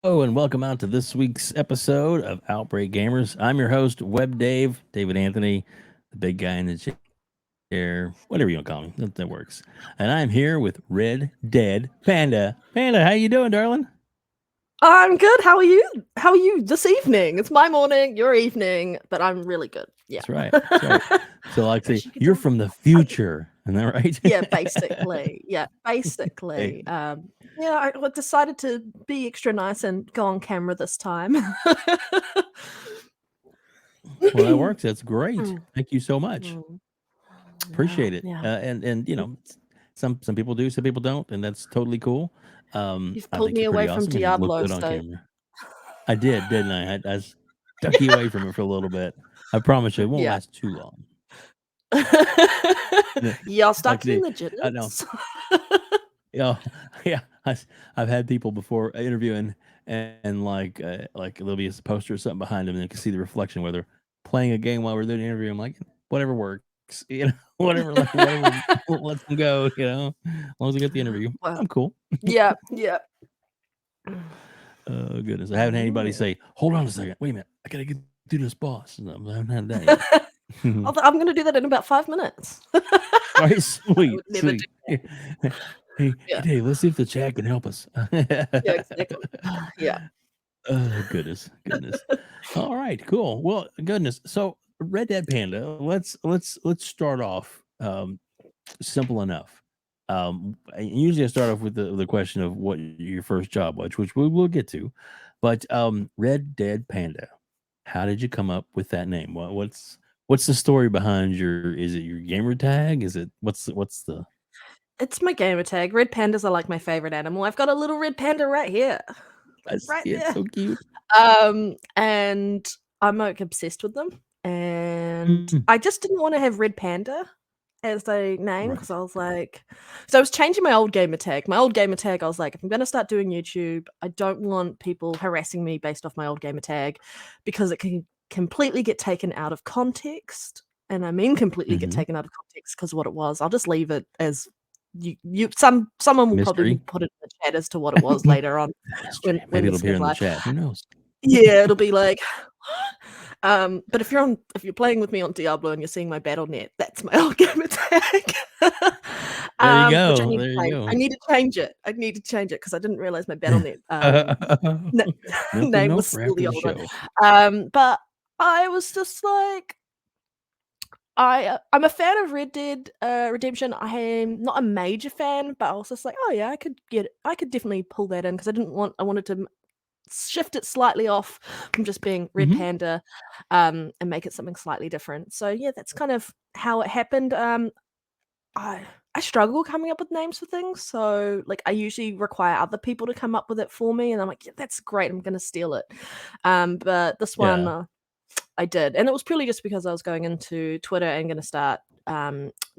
and welcome out to this week's episode of Outbreak Gamers. I'm your host, WebDave, David Anthony, the big guy in the chair, whatever you want to call me, that works. And I'm here with Red Dead Panda. Panda, how you doing, darling? I'm good. How are you? How are you this evening? It's my morning, your evening, but I'm really good. Yeah. That's right. That's right. So, like, say As you can you're tell, from the I- future, isn't that right? yeah, basically. Yeah, Hey, basically. Yeah, I decided to be extra nice and go on camera this time. well, that works. That's great. Mm, Thank you so much. mm, yeah, Appreciate it. yeah. And some people do, some people don't, and that's totally cool. You've I pulled think me you're away pretty from awesome and look Diablo, good on so camera. I did, didn't I? I stuck you away from it for a little bit. I promise you, it won't yeah. last too long. Y'all Like stuck in the, the I know, jitters. yeah, yeah. I've had people before interviewing, and like there'll be a poster or something behind them, and they can see the reflection where they're playing a game while we're doing the interview. I'm like, whatever works, whatever, like whatever lets them go, as long as I get the interview, Well, I'm cool. yeah, yeah. Oh goodness, I haven't had anybody Mm. say, "Hold on a second, wait a minute, I gotta get through this boss." No, I haven't had that yet. I'm going to do that in about 5 minutes. All right, I sweet, would never do sweet. that. Hey, Yeah, Dave, let's see if the chat can help us. yeah, exactly. Yeah. Oh goodness, goodness. All right, cool. Well, goodness. So, Red Dead Panda. Let's start off simple enough. Usually I start off with the question of what your first job was, which we will get to. But Red Dead Panda. How did you come up with that name? What's the story behind your? Is it your gamer tag? Is it what's the? It's my gamer tag. Red pandas are like my favorite animal. I've got a little red panda right here. I Like see right it. there. So cute. And I'm like obsessed with them. And Mm, I just didn't want to have Red Panda as the name because right. I was like, so I was changing my old gamer tag. My old gamer tag, I was like, if I'm going to start doing YouTube, I don't want people harassing me based off my old gamer tag because it can completely get taken out of context. And I mean completely get Hmm. taken out of context because what it was. I'll just leave it as someone will probably Mystery. put it in the chat as to what it was later on Mystery. when Maybe it'll this appear goes in the live. chat. Who knows? Yeah, it'll be like but if you're playing with me on Diablo and you're seeing my battle net, that's my old gamer tag. There you Which I go. need to There you change. I go. need to change it. I need to change it because I didn't realize my battle net na- Mental name note was for still after the the old one. show. But I was just like I'm a fan of Red Dead Redemption. I am not a major fan, but I was just like, oh yeah, I could definitely pull that in because I wanted to shift it slightly off from just being Red Hmm. Panda, and make it something slightly different. So yeah, that's kind of how it happened. I I struggle coming up with names for things, so like I usually require other people to come up with it for me, and I'm like, yeah, that's great. I'm gonna steal it. But this one Yeah. I did, and it was purely just because I was going into Twitter and going to start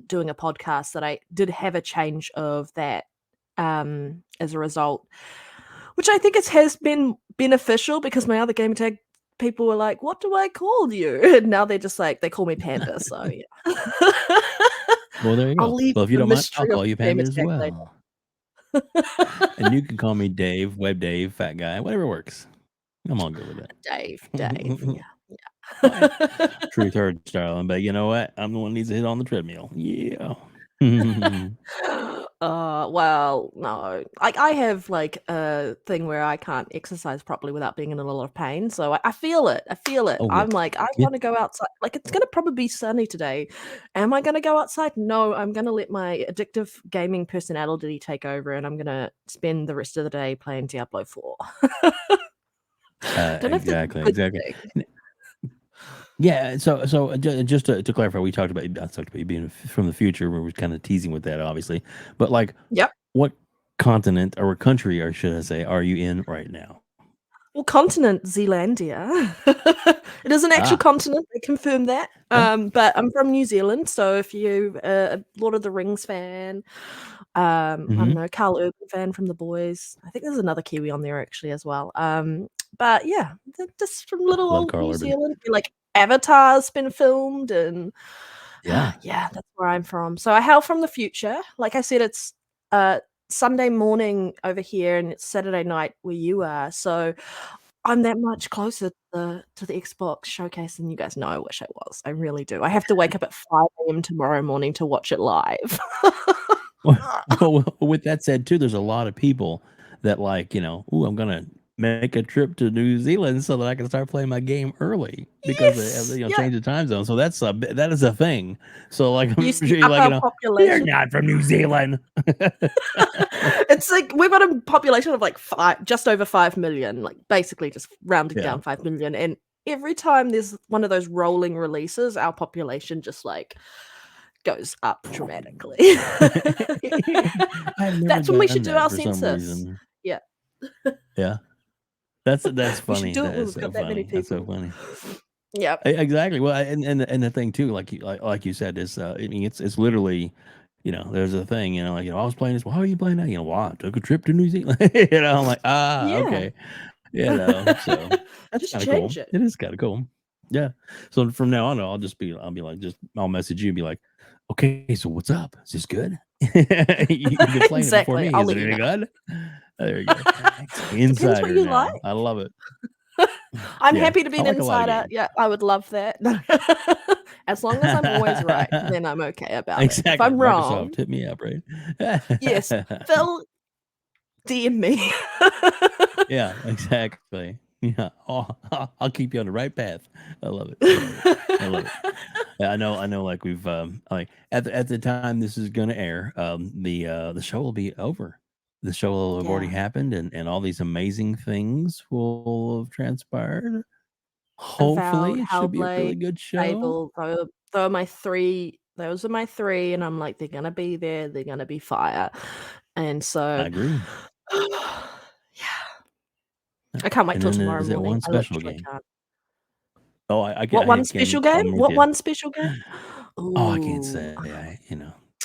doing a podcast that I did have a change of that as a result, which I think has been beneficial because my other gamer tag people were like, "What do I call you?" And now they're just like they call me Panda. So yeah, Well, there you I'll go. leave Well, if you the don't mind, I'll mystery of call you the gamer Panda as tag later. well. And you can call me Dave, Web Dave, Fat Guy, whatever works. I'm all good with Dave, it. Oh, yeah. yeah. Truth hurts, darling. But you know what? I'm the one who needs to hit on the treadmill. Yeah. Hmm. Well, no. Like I have like a thing where I can't exercise properly without being in a lot of pain. So I feel it. I feel it. Oh, yeah. I'm like, I Yeah. want to go outside. Like it's gonna probably be sunny today. Am I gonna go outside? No, I'm gonna let my addictive gaming personality take over and I'm gonna spend the rest of the day playing Diablo 4. Don't know if that's a Exactly. good Exactly. thing. Yeah. So just to clarify, we talked about I talked about you being from the future. We were kind of teasing with that, obviously. But like, Yep. what continent or country, or should I say, are you in right now? Well, continent Zealandia. It is an actual Ah, continent, they confirmed that. okay. But I'm from New Zealand, so if you a Lord of the Rings fan, I don't Hmm. know, Carl Urban fan from The Boys. I think there's another Kiwi on there actually as well. But yeah, just from little Love old Carl New Urban. Zealand, like Avatar's been filmed and Yeah. yeah, that's where I'm from. So I hail from the future. Like I said, it's Sunday morning over here, and it's Saturday night where you are, so I'm that much closer to the Xbox showcase than you guys know. I wish I was. I really do. I have to wake up at 5 a.m. tomorrow morning to watch it live. With that said, too, there's a lot of people that like, "Ooh, I'm gonna make a trip to New Zealand so that I can start playing my game early because they have, Yes! Yeah. change the time zone." So that is a thing. So, like, You I'm see sure you're up like, our "You're population. not from New Zealand." It's like we've got a population of like just over 5 million, like basically just rounded Yeah. down 5 million. And every time there's one of those rolling releases, our population just like goes up dramatically. I've never That's when we should done do that our for some census. reason. Yeah. Yeah. That's We should funny. do it That when is we've so got that many funny. That's so people. funny. Yep. Exactly. Well, and the thing too, like you said, is I mean, it's literally, there's a thing, like, I was playing this. Well, how are you playing that? Well, I took a trip to New Zealand. I'm like, Yeah. okay, so that's Just kind of cool. change it. It is kind of cool. Yeah. So from now on, I'll be like, I'll message you and be like, okay, so what's up? Is this good? You've been playing it before Exactly. me. I'll Is it let you any know. good? There you go. Depends what Insider you like. now. I love it. I'm Yeah, happy to be I an like a lot of insider. games. Yeah, I would love that. As long as I'm always right, then I'm okay about it. If Exactly. I'm wrong, Microsoft hit me up, right? yes, Phil, DM me. Yeah, exactly. Yeah. Oh, I'll keep you on the right path. I love it. I love it. I love it. Yeah, I know, like, we've, like, at the time this is gonna air, the show will be over. The show will have already Yeah, happened, and all these amazing things will have transpired. Avowed, Hopefully, it should be a Hellblade, really good show. Fable, those are my 3 those are my 3, and I'm like, "They're gonna be there, they're gonna be fire." And I so agree. yeah, Yeah, I can't wait and till then tomorrow there's that morning. one I special literally game. can't. Oh, I can't What one special game? I'm with What you. one special game? Oh, I can't Ooh, say,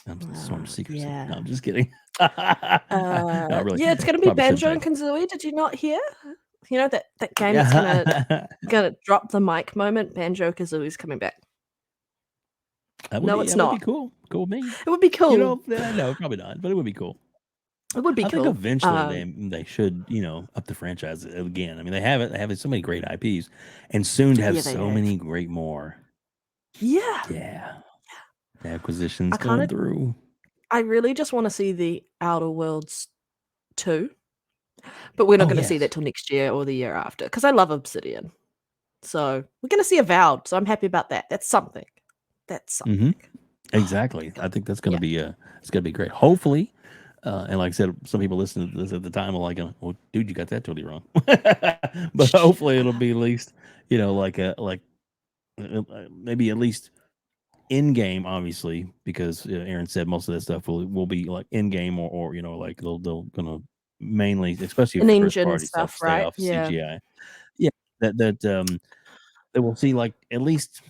I'm sworn to secrecy. yeah. No, I'm just kidding. No, really, Yeah, it's gonna be probably shouldn't Banjo say. and Kazooie, did you not hear? You know that game that's Yeah. gonna drop the mic moment? Banjo Kazooie's coming back. No, it's That would be not. cool. Cool with me. It would be cool. No, probably not, but it would be cool. It would be I think cool. eventually they should, up the franchise again. I mean, they have so many great IPs and soon to have Yeah, they so have. many great more. Yeah. Yeah. The acquisitions I going kinda through. I really just wanna see the Outer Worlds 2, but we're not Oh, gonna see that yes. till next year or the year after, 'cause I love Obsidian. So, we're gonna see Avowed, so I'm happy about that. That's something. That's Mhm. something. Oh my Exactly. I god. think that's gonna Yeah. be, it's gonna be great. Hopefully, and like I said, some people listening to this at the time are like, "Well, dude, you got that totally wrong." But hopefully it'll be at least, maybe at least in game, obviously, because Aaron said most of that stuff will be like in game or like they'll gonna mainly, especially An first engine party stuff, stuff, stay right? off Yeah. CGI. Yeah, that we'll see like at least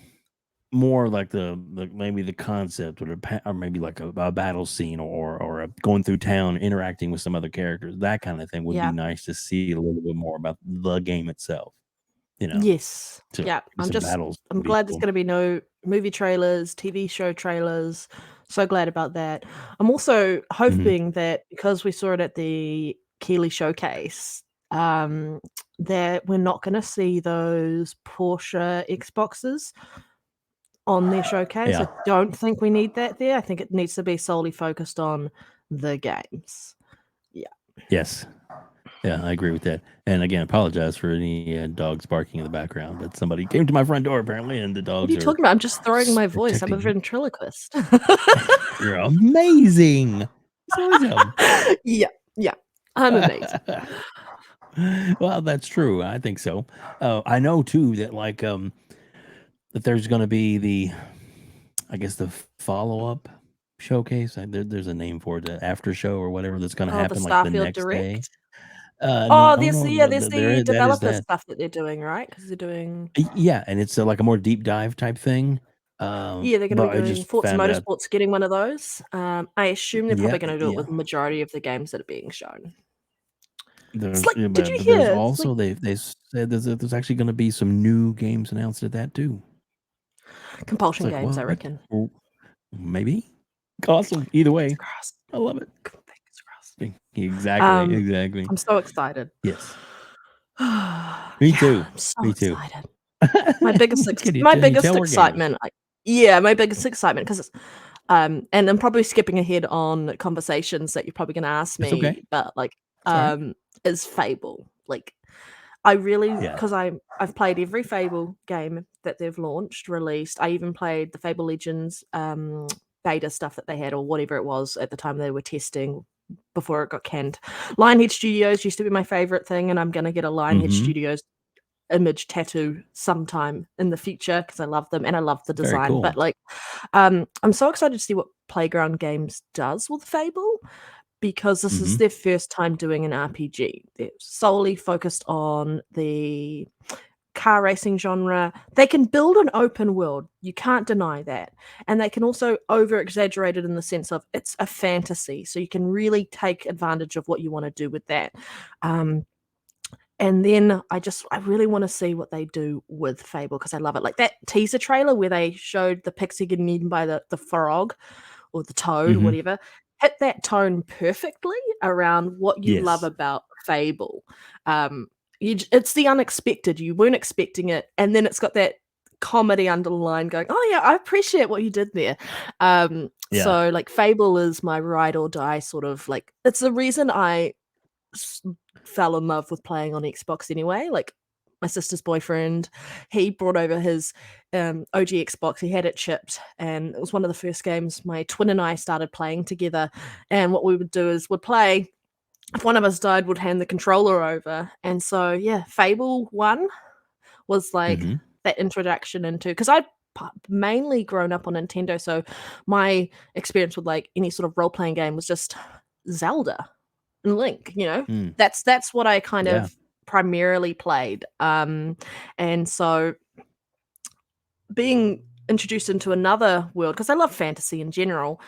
more like the maybe the concept or maybe like a battle scene or going through town interacting with some other characters. That kind of thing would be Yeah. nice to see a little bit more about the game itself. You know, Yes. so Yeah. maybe some battles I'm would be glad there's cool. gonna be no movie trailers, TV show trailers. So glad about that. I'm also Hmm. hoping that because we saw it at the Keeley showcase, um, that we're not gonna see those Porsche Xboxes on their showcase. Yeah. I don't think we need that there. I think it needs to be solely focused on the games. Yeah. Yes. Yeah, I agree with that. And again, apologize for any dogs barking in the background, but somebody came to my front door apparently, and the What are dogs you are talking about? I'm just throwing my voice. I'm a protecting me. ventriloquist. You're amazing. It's always him. Yeah, yeah. I'm amazing. Well, that's true. I think so. I know too that that there's going to be I guess the follow up showcase. There's a name for it, the after show or whatever that's going to Oh, the happen like the Starfield next day. Direct? No, Oh, no, there's there the is that is developer that. stuff that they're doing, right? Because 'Cause they're doing Yeah, and it's like a more deep dive type thing. yeah, they're gonna be But I doing just Forza found out Motorsport's getting one of those. I assume they're probably yeah, gonna do it yeah. with majority of the games that are being shown. It's There's like yeah, did you but there's hear? It's like also they said there's actually gonna be some new games announced at that too. It's compulsion like, games, I "What? reckon. Well, maybe?" Awesome. Either Fingers way, crossed. I love it. Fingers crossed. Exactly, Um, exactly. I'm so excited. Yes. Me Yeah, too. I'm so Me too. excited. My biggest Can you tell we're gamers? excitement, yeah, my biggest excitement 'cause it's and I'm probably skipping ahead on conversations that you're probably gonna ask It's okay. me, but, like, It's all right. is Fable. Like, I really Yeah. 'cause I've played every Fable game that they've released. I even played the Fable Legends, beta stuff that they had or whatever it was at the time they were testing before it got canned. Lionhead Studios used to be my favorite thing, and I'm gonna get a Lionhead Mhm. Studios image tattoo sometime in the future because I love them and I love the Very design. But cool. like, I'm so excited to see what Playground Games does with Fable because this is Mhm. their first time doing an RPG. They're solely focused on the car racing genre. They can build an open world. You can't deny that. And they can also over exaggerate it in the sense of it's a fantasy. So you can really take advantage of what you want to do with that. Um, and then I really wanna see what they do with Fable because I love it. Like, that teaser trailer where they showed the pixie getting eaten by the frog or the toad or Mhm. whatever, hit that tone perfectly around what you love Yes. about Fable. Um, it's the unexpected, you weren't expecting it, and then it's got that comedy underline going, "Oh, yeah, I appreciate what you did there." Yeah. So, like, Fable is my ride or die sort of like it's the reason I s fell in love with playing on Xbox anyway, like, my sister's boyfriend, he brought over his, OG Xbox, he had it chipped, and it was one of the first games my twin and I started playing together, and what we would do is we'd play, if one of us died, we'd hand the controller over, and so, yeah, Fable 1 was, like, Mhm. that introduction into because 'cause I'd mainly grown up on Nintendo, so my experience with, like, any sort of role-playing game was just Zelda. Link, you know? Mm. That's what I kind Yeah. of primarily played, and so being introduced into another world because I love fantasy in general,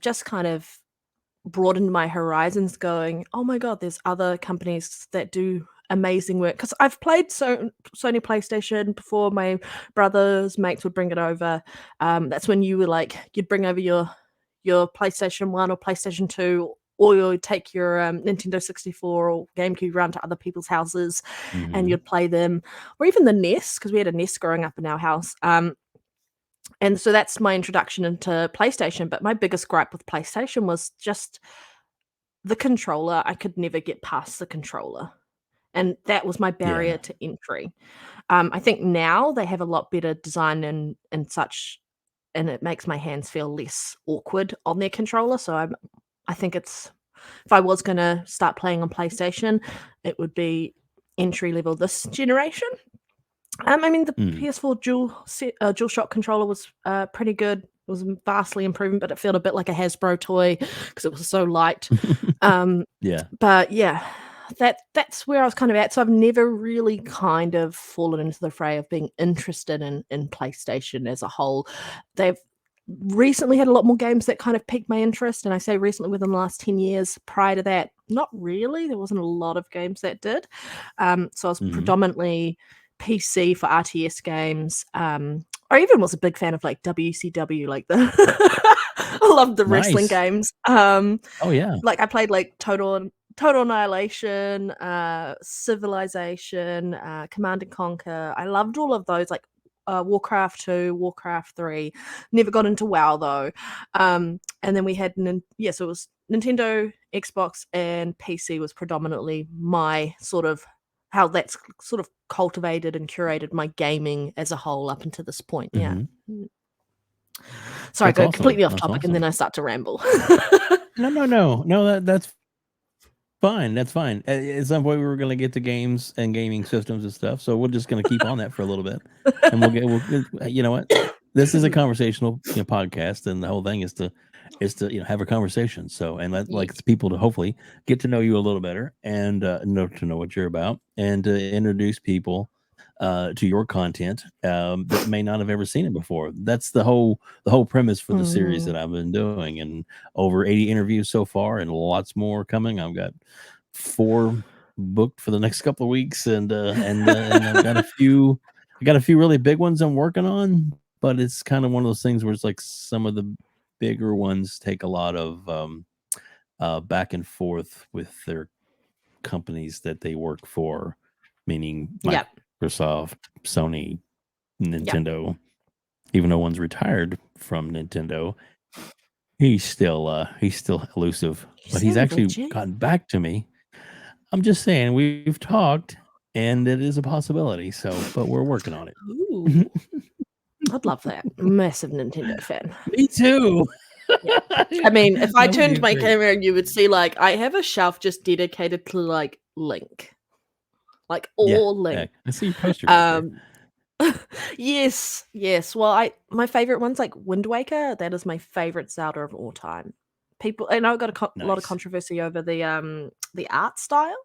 just kind of broadened my horizons going, "Oh my god, there's other companies that do amazing work. Because 'Cause I've played Sony PlayStation before, my brother's mates would bring it over, that's when you were like you'd bring over your PlayStation 1 or PlayStation 2, or you'd take your, Nintendo 64 or GameCube round to other people's houses, and Mhm. you'd play them, or even the NES, because we had a NES growing up in our house, and so that's my introduction into PlayStation, but my biggest gripe with PlayStation was just the controller. I could never get past the controller, and that was my barrier Yeah. to entry. I think now they have a lot better design and such, and it makes my hands feel less awkward on their controller, so I think it's if I was gonna start playing on PlayStation, it would be entry level this generation. I mean, the Mm. PS4 DualShock controller was, pretty good. It was vastly improved, but it felt a bit like a Hasbro toy because it was so light. Um, Yeah. but yeah, that's where I was kind of at. So I've never really kind of fallen into the fray of being interested in PlayStation as a whole. They've recently had a lot more games that kind of piqued my interest, and I say recently within the last 10 years. Prior to that, not really. There wasn't a lot of games that did. So I was Mhm. predominantly PC for RTS games. I even was a big fan of like WCW, like the I loved the wrestling Nice. games. Oh, yeah. Like I played like Total Annihilation, Civilization, Command and Conquer. I loved all of those, like Warcraft 2, Warcraft 3. Never got into WoW though. And then we had so it was Nintendo, Xbox, and PC was predominantly my sort of how that's sort of cultivated and curated my gaming as a whole up until this point. Yeah. Mhm. Mm. Sorry, I That's go awesome. completely off That's topic and then awesome. I start to ramble. No, no, no. No, that's fine. That's fine. At some point, we were gonna get to games and gaming systems and stuff, so we're just gonna keep on that for a little bit, and you know what? This is a conversational, podcast, and the whole thing is to, have a conversation, so and let Yeah. like people to hopefully get to know you a little better and, know what you're about and to introduce people, to your content, that may not have ever seen it before. That's the whole premise for the series Mhm. that I've been doing, and over 80 interviews so far and lots more coming. I've got 4 booked for the next couple of weeks, and I've got a few really big ones I'm working on, but it's kind of one of those things where it's like some of the bigger ones take a lot of, back and forth with their companies that they work for, meaning Yep. Microsoft, Sony, Yep. Nintendo. Even though one's retired from Nintendo, he's still elusive. You But he's son of a actually G. gotten back to me. I'm just saying we've talked, and it is a possibility. So, but we're working on it. Ooh, I'd love that. Massive Nintendo fan. Me too. Yeah. I mean, if I That would be turned my great. camera, you would see, like, I have a shelf just dedicated to, like, Link. Like, Yeah, all yeah. Link. I see your poster right there. Yes, yes. Well, my favorite one's, like, Wind Waker. That is my favorite Zelda of all time. People I know I got a lot of Nice. controversy over the art style,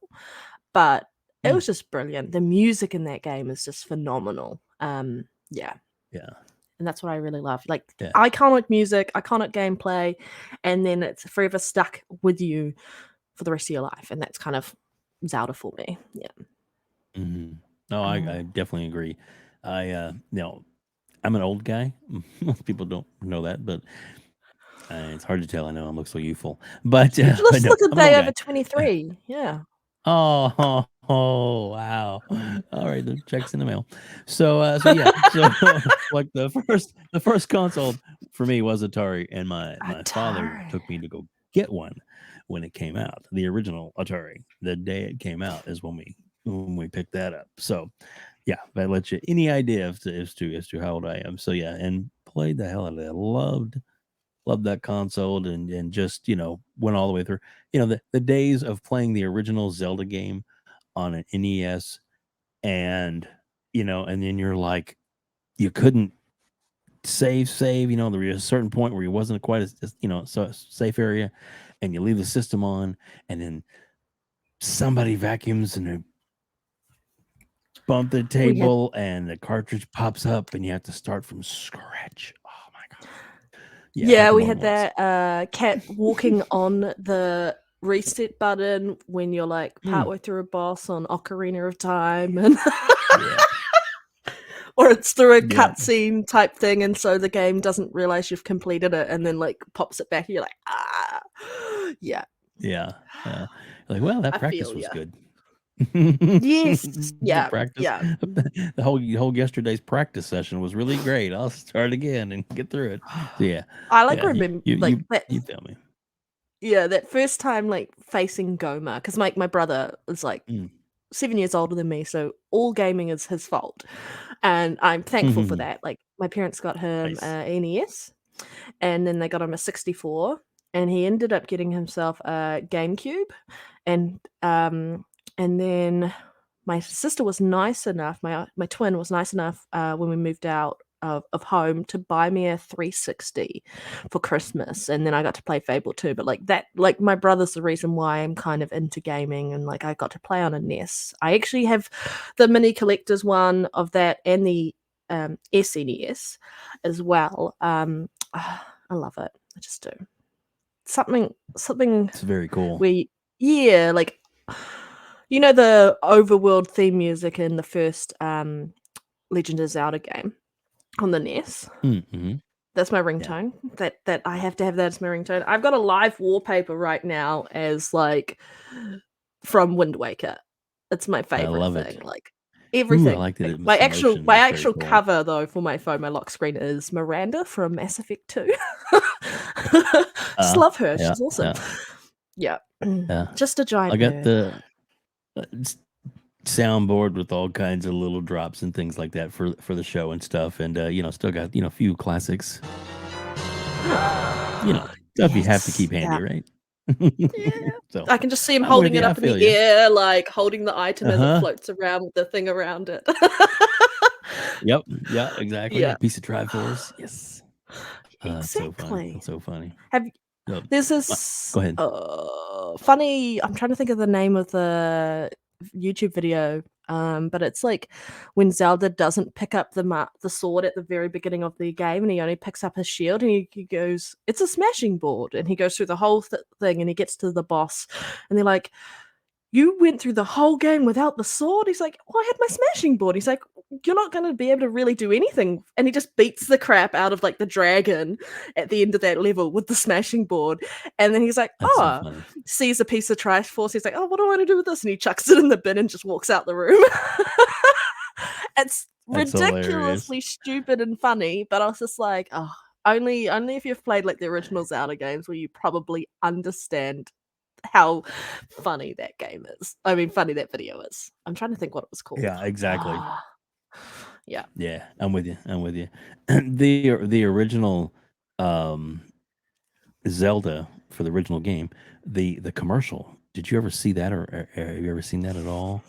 but it Mm, was just brilliant. The music in that game is just phenomenal. Yeah. yeah, And that's what I really love. Like yeah. iconic music, iconic gameplay, and then it's forever stuck with you for the rest of your life. And that's kind of Zelda for me. Yeah. Mhm. No, Mm. I definitely agree. I'm an old guy. Most people don't know that, but it's hard to tell. I know I look so youthful, but You but just no, look a I'm an day old over guy. 23. Yeah. Oh, wow. All right, the check's in the mail. So yeah, so like the first console for me was Atari, and my father Atari. took me to go get one when it came out. The original Atari, the day it came out is when we picked that up. So yeah, that lets you any idea as to how old I am. So yeah, and played the hell out of it. Loved that console and just went all the way through. The days of playing the original Zelda game on an NES, and and then you're like you couldn't save. There was a certain point where you wasn't quite so safe area, and you leave the system on, and then somebody vacuums and they bump the We had table and the cartridge pops up and you have to start from scratch. Oh my god. Yeah, it Yeah, happened we more than had once. that cat walking on the reset button when you're like Mm, partway through a boss on Ocarina of Time and yeah. or it's through a Yep. cutscene type thing, and so the game doesn't realize you've completed it and then like pops it back and you're like, ah. Yeah, Yeah. Like, well, that I practice feel was ya. good. Yes. The Yeah, practice, yeah. the whole yesterday's practice session was really great. I'll start again and get through it. So yeah, I like yeah, remember you like you that. you feel me. Yeah, that first time like facing Goma because my brother is like Mm. 7 years older than me, so all gaming is his fault, and I'm thankful for that. Like, my parents got him Nice. a NES, and then they got him a 64, and he ended up getting himself a GameCube, and, um, and then my sister was nice enough my twin was nice enough, when we moved out of home to buy me a 360 for Christmas, and then I got to play Fable 2, but, my brother's the reason why I'm kind of into gaming, and, like, I got to play on a NES. I actually have the mini collector's one of that and the, SNES as well. I love it. I just do. Something It's very cool. where yeah, like, the overworld theme music in the first, Legend of Zelda game on the NES? Mm-hmm. That's my Yeah, ringtone. That I have to have that as my ringtone. I've got a live wallpaper right now as, like, from Wind Waker. It's my I favorite love it. thing, like, Ooh, I everything. like that Like, it was my some actual motion. my That's very actual cool. cover, though, for my phone, my lock screen is Miranda from Mass Effect 2. Just Uh, love her, yeah, she's awesome. yeah, Yeah. yeah. Just a I giant got nerd. the soundboard with all kinds of little drops and things like that for the show and stuff, and still got a few classics. You know, stuff you have to Yes. keep Yeah. handy, right? Yeah. So, I can just see him I'm with holding you, it I up in feel the you. air, like, holding the item as it Uh-huh. floats around with the thing around it. Yep. Yeah, exactly. Yeah. A piece of Triforce. Yes. That's so funny. Exactly. That's so funny. Have Yep. There's What? this, Go ahead. funny I'm trying to think of the name of the YouTube video, but it's, like, when Zelda doesn't pick up the sword at the very beginning of the game, and he only picks up his shield, and he goes, "It's a smashing board," and he goes through the whole thing, and he gets to the boss, and they're like, you went through the whole game without the sword? He's like, well, I had my smashing board. He's like, you're not going to be able to really do anything. And he just beats the crap out of like the dragon at the end of that level with the smashing board. And then he's like, That's so oh, funny. sees a piece of Triforce. He's like, oh, what do I want to do with this? And he chucks it in the bin and just walks out the room. It's That's hilarious. ridiculously stupid and funny, but I was just like, oh, only if you've played like the original Zelda games will you probably understand how funny that game is. I mean, funny that video is. I'm trying to think what it was called. Yeah, exactly. Yeah. Yeah, I'm with you. I'm with you. The original Zelda for the original game, the commercial. Did you ever see that, or have you ever seen that at all?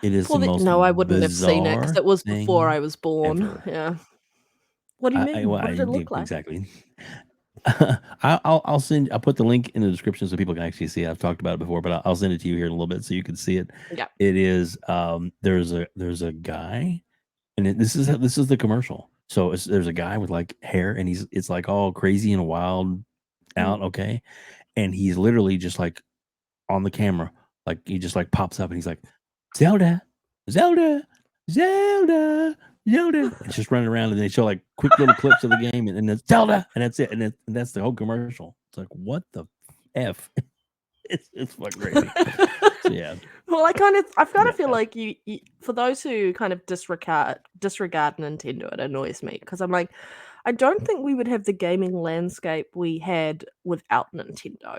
It is the most No, I wouldn't have seen it because bizarre it was before I thing was born. ever. Yeah. What do you mean? Well, What did it yeah, look like? exactly. I'll send. I'll put the link in the description so people can actually see it. I've talked about it before, but I'll send it to you here in a little bit so you can see it. Yeah. It is there's a guy, and this is the commercial. So there's a guy with like hair, and it's like all crazy and wild out, okay, and he's literally just like on the camera, like he just like pops up, and he's like, Zelda, Zelda, Zelda, Zelda. It's just running around, and they show like quick little clips of the game, and then Zelda, and that's it, and that's the whole commercial. It's like, what the f? It's fucking crazy. So, yeah. Well, I kind of feel Yeah. like you for those who kind of disregard Nintendo, it annoys me because I'm like, I don't think we would have the gaming landscape we had without Nintendo,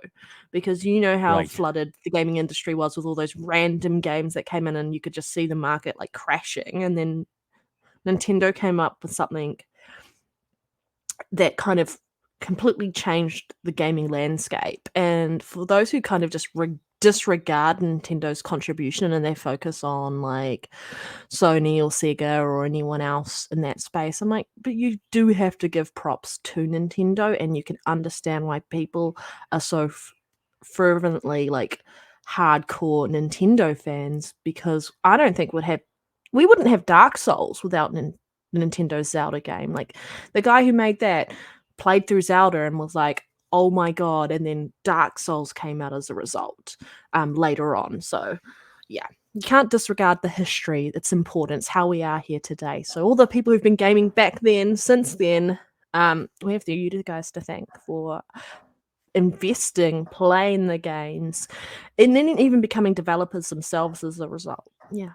because you know how Right. flooded the gaming industry was with all those random games that came in, and you could just see the market like crashing, and then Nintendo came up with something that kind of completely changed the gaming landscape. And for those who kind of just disregard Nintendo's contribution and they focus on like Sony or Sega or anyone else in that space, I'm like, but you do have to give props to Nintendo, and you can understand why people are so fervently like hardcore Nintendo fans, because I don't think we wouldn't have Dark Souls without Nintendo's Zelda game. Like the guy who made that played through Zelda and was like, oh my god, and then Dark Souls came out as a result later on. So yeah, you can't disregard the history. It's important. It's how we are here today. So all the people who've been gaming back then, since then, we have you guys to thank for investing, playing the games, and then even becoming developers themselves as a result. Yeah.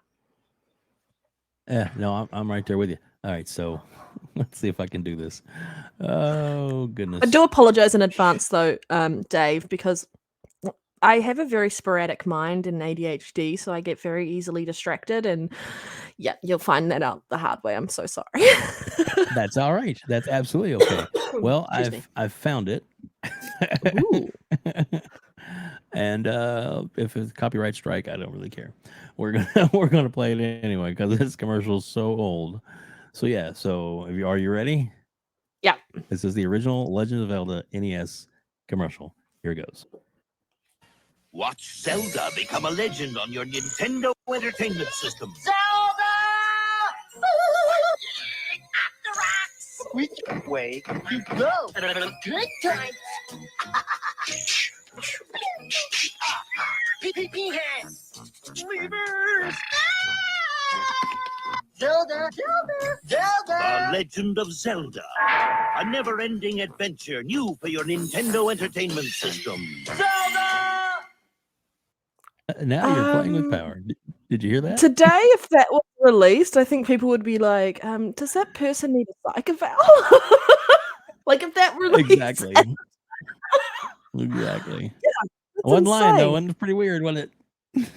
Yeah, no, I'm right there with you. All right, so let's see if I can do this. Oh goodness. I do apologize in advance though, Dave, because I have a very sporadic mind and ADHD, so I get very easily distracted, and yeah, you'll find that out the hard way. I'm so sorry. That's all right. That's absolutely okay. Well, Excuse me. I've found it. Ooh. And if it's copyright strike, I don't really care. We're gonna play it anyway because this commercial is so old. So yeah, so are you ready? Yeah. This is the original Legend of Zelda NES commercial. Here it goes. Watch Zelda become a legend on your Nintendo Entertainment System. Zelda! Which way you go? Good times. Pee hands. Levers. Zelda, Zelda, Zelda. The Legend of Zelda. A never-ending adventure new for your Nintendo Entertainment System. Zelda! Now you're playing with power. Did you hear that? Today, if that was released, I think people would be like, does that person need a psych eval? Like if that released. Exactly. Exactly. Yeah, One line though, insane. and pretty weird, wasn't it?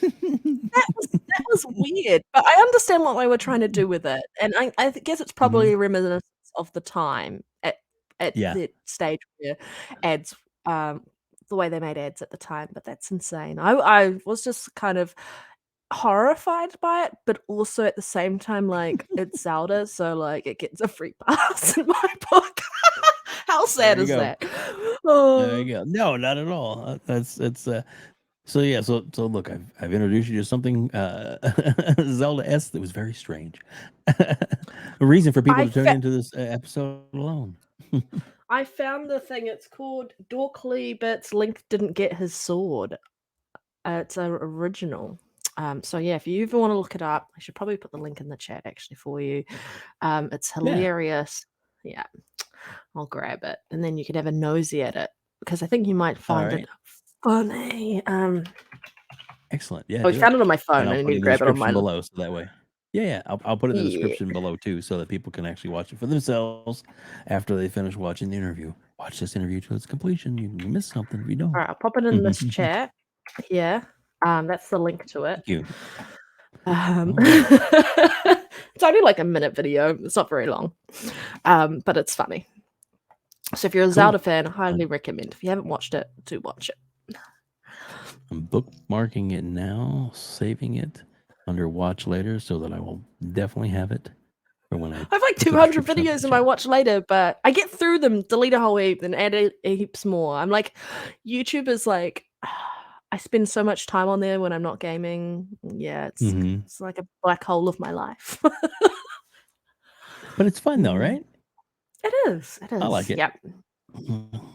That was weird, but I understand what they were trying to do with it, and I guess it's probably a reminiscence of the time at Yeah. the stage where ads, the way they made ads at the time. But that's insane. I was just kind of horrified by it, but also at the same time, like it's Zelda, so like it gets a free pass in my book. How sad There you is go. that? There Oh. you go. No, not at all. So yeah, so look, I've introduced you to something Zelda-esque that was very strange. A reason for people I to turn fa- into this episode alone. I found the thing. It's called Dorkly Bits. Link didn't get his sword. It's an original. So yeah, if you ever want to look it up, I should probably put the link in the chat actually for you. It's hilarious. Yeah, I'll grab it, and then you could have a nosy at it because I think you might find it funny. Excellent. Yeah. Oh, I do found it. it on my phone. And I I'll need put it to in the grab it on description my. below, so that way. Yeah, I'll put it in the Yeah. description below too, so that people can actually watch it for themselves after they finish watching the interview. Watch this interview to its completion. You miss something if you don't. All right, I'll pop it in this chat. Yeah. That's the link to it. Thank you. It's only like a minute video. It's not very long, but it's funny. So if you're a Zelda fan, I highly recommend. If you haven't watched it, do watch it. I'm bookmarking it now, saving it under watch later, so that I will definitely have it for when I have like 200 videos in my watch later, but I get through them, delete a whole heap, then add heaps more. I'm like, YouTube is like, I spend so much time on there when I'm not gaming. Yeah, it's like a black hole of my life. But it's fun though, right? It is. It is. I like it. Yep.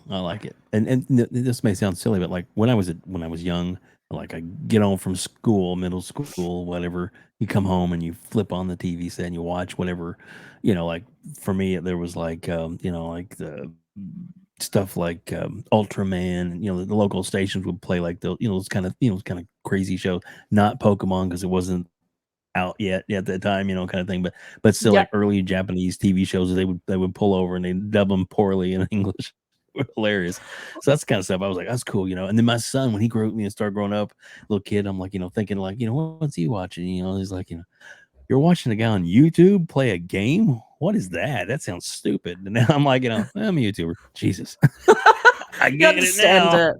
I like it. And this may sound silly, but like when I was young, like I get home from school, middle school, whatever, you come home and you flip on the TV set and you watch whatever, like for me there was like like the stuff like Ultraman, the local stations would play like the those kind of crazy shows, not Pokemon because it wasn't out yet at that time, kind of thing, but still like early Japanese TV shows they would pull over and they dub them poorly in English. Hilarious. So that's the kind of stuff I was like, that's cool, and then my son, when he started growing up, little kid, I'm like, thinking like, what's he watching? He's like, you're watching a guy on YouTube play a game? What is that? That sounds stupid. And now I'm like, I'm a YouTuber. Jesus. I get it now.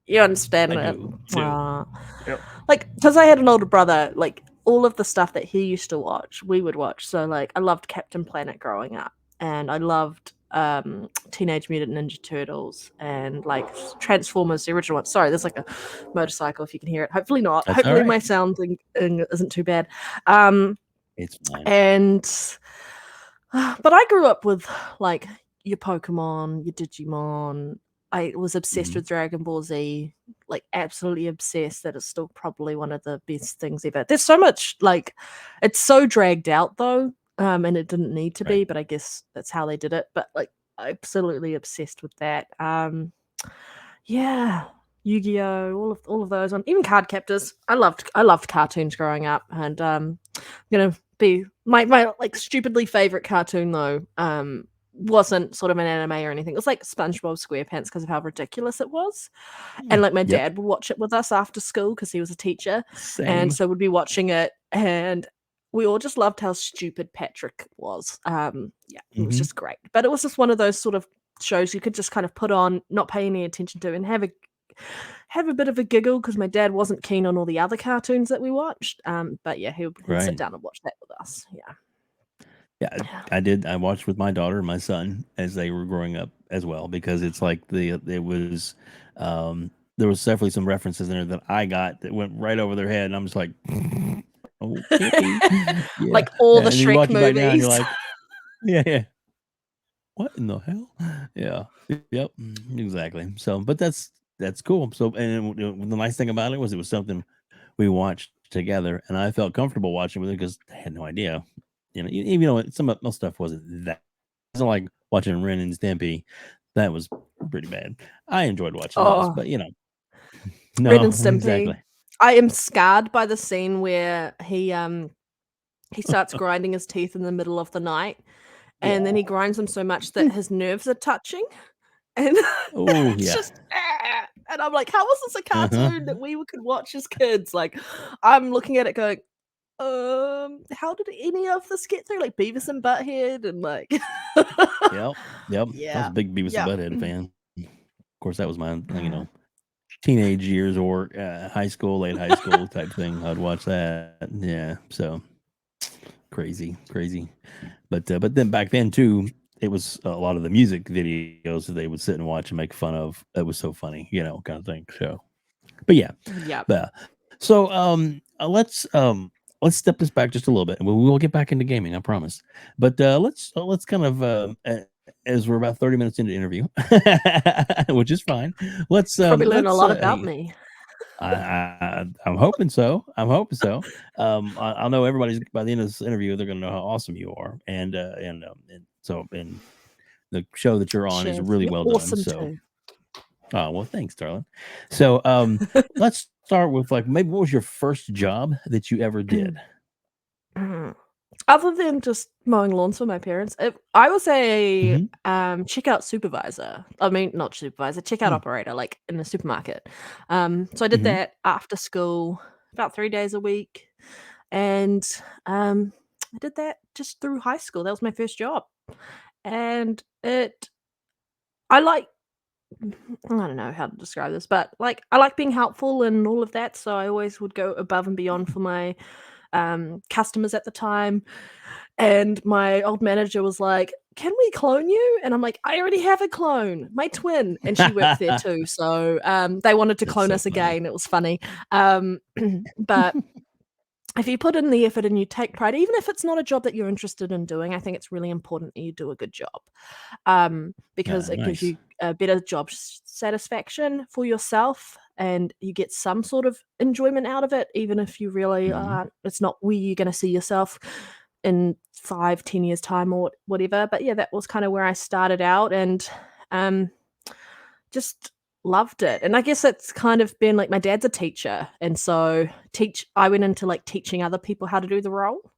You understand I it. do. Yep. Like, because I had an older brother, like all of the stuff that he used to watch, we would watch. So like I loved Captain Planet growing up, and I loved Teenage Mutant Ninja Turtles and like Transformers, the original one. Sorry, there's like a motorcycle if you can hear it. Hopefully not. That's Hopefully right. my sound isn't too bad. It's fine. And but I grew up with like your Pokemon, your Digimon. I was obsessed with Dragon Ball Z, like absolutely obsessed. That is still probably one of the best things ever. There's so much, like, it's so dragged out though, and it didn't need to be, but I guess that's how they did it. But like, absolutely obsessed with that. Yeah, Yu-Gi-Oh, all of those, even Card Captors. I loved cartoons growing up, and gonna be my like stupidly favorite cartoon though. Wasn't sort of an anime or anything. It was like SpongeBob SquarePants because of how ridiculous it was. And like my dad would watch it with us after school because he was a teacher. Same. And so we'd be watching it, and we all just loved how stupid Patrick was. It was just great. But it was just one of those sort of shows you could just kind of put on, not pay any attention to, and have a bit of a giggle because my dad wasn't keen on all the other cartoons that we watched. But yeah, he would sit down and watch that with us. Yeah, I did. I watched with my daughter and my son as they were growing up as well, because it's like there was definitely some references in there that I got that went right over their head, and I'm just like, okay. Like all the and Shrek movies. Back down, movies. you're like, yeah. What in the hell? Yeah. Yep. Exactly. So, but that's cool. So, and the nice thing about it was something we watched together, and I felt comfortable watching with it because I had no idea. Even though some of most stuff wasn't that. It wasn't like watching Ren and Stimpy. That was pretty bad. I enjoyed watching those, but Ren and Stimpy. Exactly. I am scarred by the scene where he starts grinding his teeth in the middle of the night, and then he grinds them so much that his nerves are touching, and it's just. And I'm like, how was this a cartoon that we could watch as kids? Like, I'm looking at it going, how did any of this get through? Like Beavis and Butthead and like Yep. Yeah. I was a big Beavis and Butthead fan. Of course, that was my teenage years or late high school type thing. I'd watch that. Yeah. So crazy. But then back then too, it was a lot of the music videos that they would sit and watch and make fun of. That was so funny, kind of thing. So, but yeah. So let's step this back just a little bit, and we'll get back into gaming, I promise. But let's kind of as we're about 30 minutes into the interview, which is fine. Let's probably learn a lot about me. I'm hoping so. I'm hoping so. I know everybody's by the end of this interview, they're going to know how awesome you are, and the show that you're on is Cheers. really You're well done. awesome So, too. oh well, thanks, darling. So, let's start with like maybe what was your first job that you ever did? Other than just mowing lawns for my parents, I was a Mhm. checkout supervisor. I mean, not supervisor, checkout Hmm. operator, like in the supermarket. So I did Mhm. that after school, about 3 days a week, and I did that just through high school. That was my first job, and I like I don't know how to describe this, but like I like being helpful and all of that. So I always would go above and beyond for my customers at the time. And my old manager was like, "Can we clone you?" And I'm like, "I already have a clone, my twin." And she worked there too. So they wanted to That's clone so us funny. again. It was funny. But if you put in the effort and you take pride, even if it's not a job that you're interested in doing, I think it's really important that you do a good job, because it gives Nice. you a better job satisfaction for yourself, and you get some sort of enjoyment out of it, even if you really Mhm. it's not where you're going to see yourself in 5, 10 years time or whatever. But yeah, that was kind of where I started out, and um, just loved it. And I guess it's kind of been like my dad's a teacher, and so I went into like teaching other people how to do the role.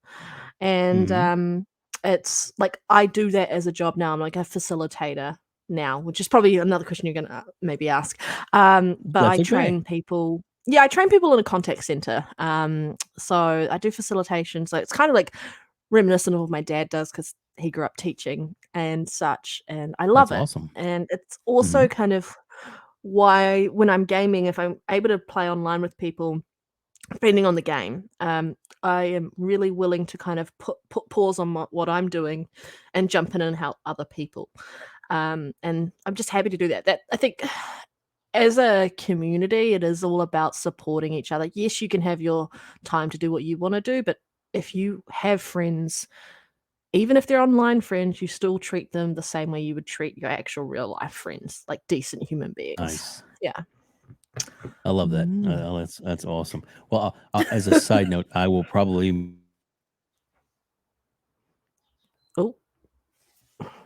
And Mhm. it's like I do that as a job now. I'm like a facilitator now, which is probably another question you're gonna maybe ask. But I That's okay. train people. Yeah, I train people in a contact center. So I do facilitation. So it's kind of like reminiscent of what my dad does because he grew up teaching and such, and I love That's it. awesome. And it's also Mhm. kind of why when I'm gaming, if I'm able to play online with people, depending on the game, I am really willing to kind of put pause on what I'm doing and jump in and help other people. And I'm just happy to do that. That I think as a community, it is all about supporting each other. Yes, you can have your time to do what you want to do, but if you have friends, even if they're online friends, you still treat them the same way you would treat your actual real life friends, like decent human beings. Nice. Yeah. I love that. Mm. That's awesome. Well, as a side note, I will probably Oh,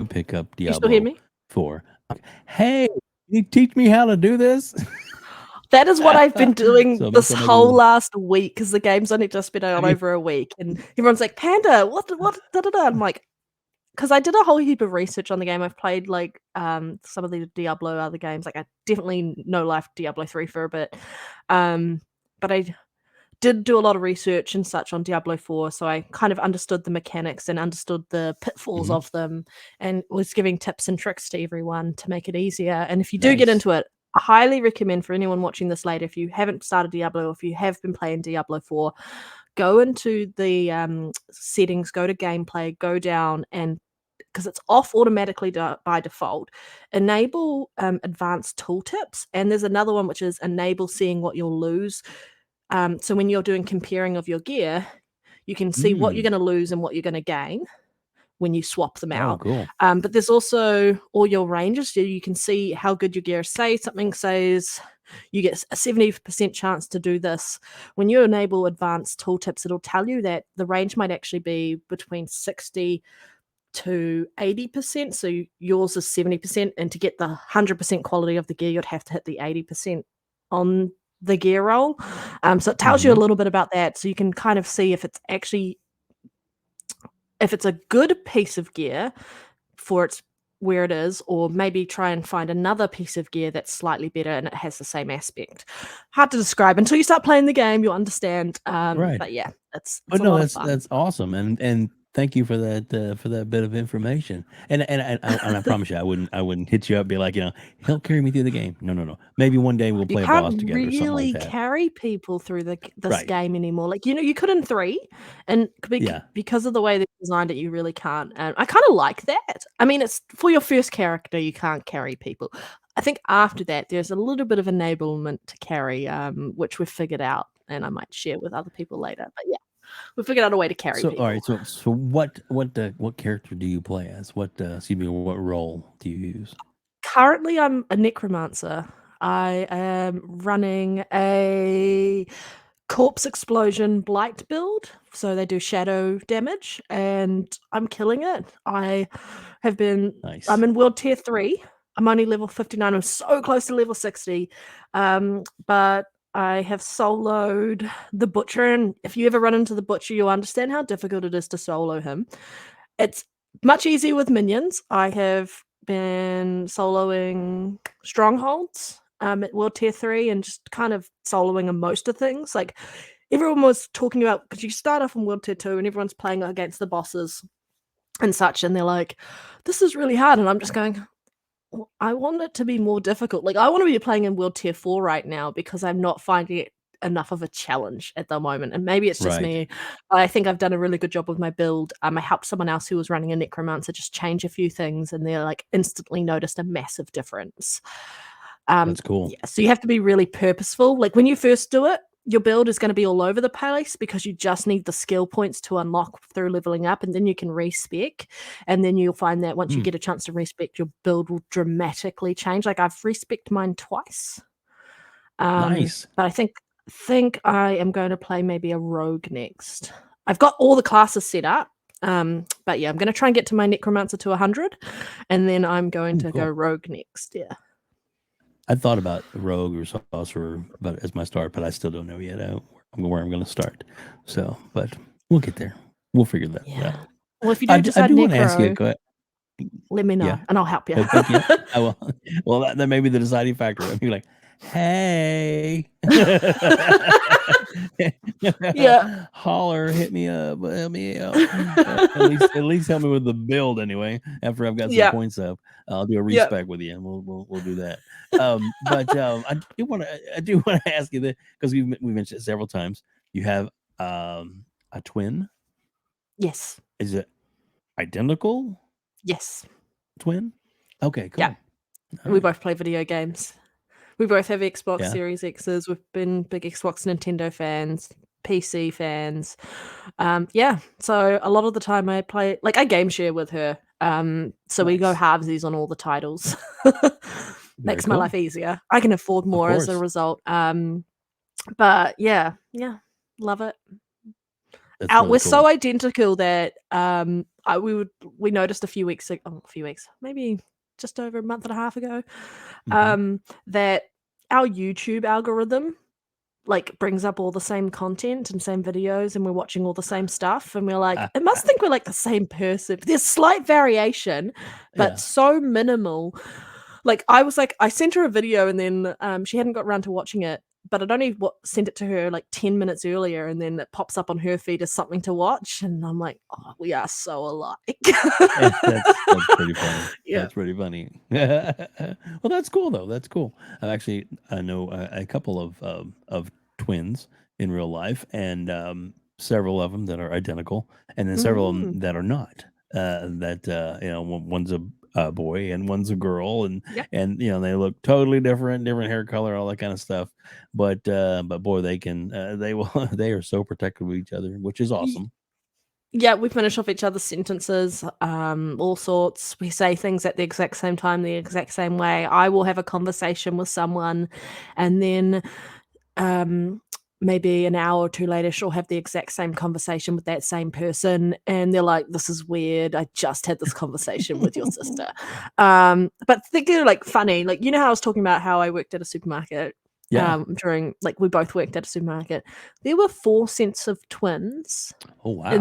pick up you still hear Diablo me? 4. Hey, can you teach me how to do this? That is what I've been doing So this maybe whole we'll last week because the game's only just been out have you over a week, and everyone's like, "Panda, what, da da da." I'm like, because I did a whole heap of research on the game. I've played like some of the Diablo other games. Like I definitely no life Diablo 3 for a bit, but I did do a lot of research and such on Diablo 4, so I kind of understood the mechanics and understood the pitfalls Mhm. of them and was giving tips and tricks to everyone to make it easier. And if you do get Nice. into it, I highly recommend for anyone watching this later, if you haven't started Diablo or if you have been playing Diablo 4, go into the settings, go to gameplay, go down and because it's off automatically by default, enable advanced tooltips. And there's another one which is enable seeing what you'll lose. So when you're doing comparing of your gear, you can see what you're Mm. going to lose and what you're going to gain when you swap them Oh, out. cool. But there's also all your ranges, so you can see how good your gear is. Say something says you get a 70% chance to do this. When you enable advanced tooltips, it'll tell you that the range might actually be between 60 to 80%. So yours is 70%. And to get the 100% quality of the gear, you'd have to hit the 80% on the gear roll. So it tells you a Mhm. little bit about that. So you can kind of see if it's a good piece of gear for its where it is, or maybe try and find another piece of gear that's slightly better and it has the same aspect. Hard to describe until you start playing the game, you'll understand. Right. But yeah, it's But a no, lot of fun. that's awesome, and thank you for that bit of information. And I promise you, I wouldn't hit you up, be like, help carry me through the game. No, no, no. Maybe one day we'll You play a can't boss together or something like really that. carry people through this Right. game anymore. Like, you could in 3, and Yeah. because of the way they designed it, you really can't, and I kinda like that. I mean, it's for your first character, you can't carry people. I think after that, there's a little bit of enablement to carry, which we've figured out, and I might share with other people later, but yeah, we figured out a way to carry So all right. people. So what character do you play as? What excuse me, what role do you use? Currently, I'm a necromancer. I am running a corpse explosion blight build, so they do shadow damage, and I'm killing it. I'm Nice. in world tier 3. I'm only level 59. I'm so close to level 60. But I have soloed the butcher, and if you ever run into the butcher, you'll understand how difficult it is to solo him. It's much easier with minions. I have been soloing strongholds at world tier 3 and just kind of soloing most of things. Like everyone was talking about, because you start off in world tier 2 and everyone's playing against the bosses and such, and they're like, this is really hard, and I'm just going, well, I want it to be more difficult. Like I want to be playing in world tier 4 right now because I'm not finding it enough of a challenge at the moment, and maybe it's just Right. me. I think I've done a really good job with my build. I helped someone else who was running a necromancer just change a few things, and they're like instantly noticed a massive difference. That's cool. Yeah, so you have to be really purposeful. Like when you first do it, your build is going to be all over the place because you just need the skill points to unlock through leveling up, and then you can respec. And then you'll find that once you Hmm. get a chance to respec, your build will dramatically change. Like I've respec'd mine twice. Nice. But I think I am going to play maybe a rogue next. I've got all the classes set up. But yeah, I'm going to try and get to my necromancer to 100, and then I'm going Ooh, to cool. go rogue next. Yeah. I thought about rogue or sorcerer, but as my start, but I still don't know yet where I'm going to start. So, but we'll get there. We'll figure that Yeah. out. Well, if you I do do decide want to ask you a necro, question. let me know, Yeah. and I'll help you. Yeah. I will. Well, that may be the deciding factor. I'll be like, hey. Yeah. Holler, hit me up, help me out. At least help me with the build anyway. After I've got some Yeah. points up, I'll do a Yeah. respec with you, and we'll do that. But I do want to ask you that because we mentioned it several times. You have a twin. Yes. Is it identical Yes. twin? Okay, cool. Yeah. All We right. both play video games. We both have Xbox Yeah. Series X's. We've been big Xbox Nintendo fans, PC fans. Yeah. So a lot of the time I play, like I game share with her. So we go Nice. halvesies on all the titles. Very Makes my cool. life easier. I can afford Of more as a course. result. But yeah, love it. That's really We're cool. so identical that we noticed a few weeks, maybe just over a month and a half ago, Mhm. that our YouTube algorithm like brings up all the same content and same videos, and we're watching all the same stuff, and we're like, it must think we're like the same person. There's slight variation, but Yeah. so minimal. Like I sent her a video, and then she hadn't got around to watching it, but I'd only sent it to her like 10 minutes earlier, and then it pops up on her feed as something to watch, and I'm like, oh, we are so alike. That's pretty funny. Yeah. That's pretty funny. Well, that's cool though. That's cool. I know a couple of twins in real life, and several of them that are identical, and then several of Mm. them that are not. One's a boy and one's a girl, and Yeah. they look totally different hair color, all that kind of stuff. But boy, they can they will they are so protective of each other, which is awesome. Yeah, we finish off each other's sentences, all sorts. We say things at the exact same time, the exact same way. I will have a conversation with someone, and then maybe an hour or two later, she'll have the exact same conversation with that same person, and they're like, "This is weird. I just had this conversation with your sister." But they're like funny. Like how I was talking about how I worked at a supermarket. Yeah. During we both worked at a supermarket. There were 4 sets of twins Oh wow.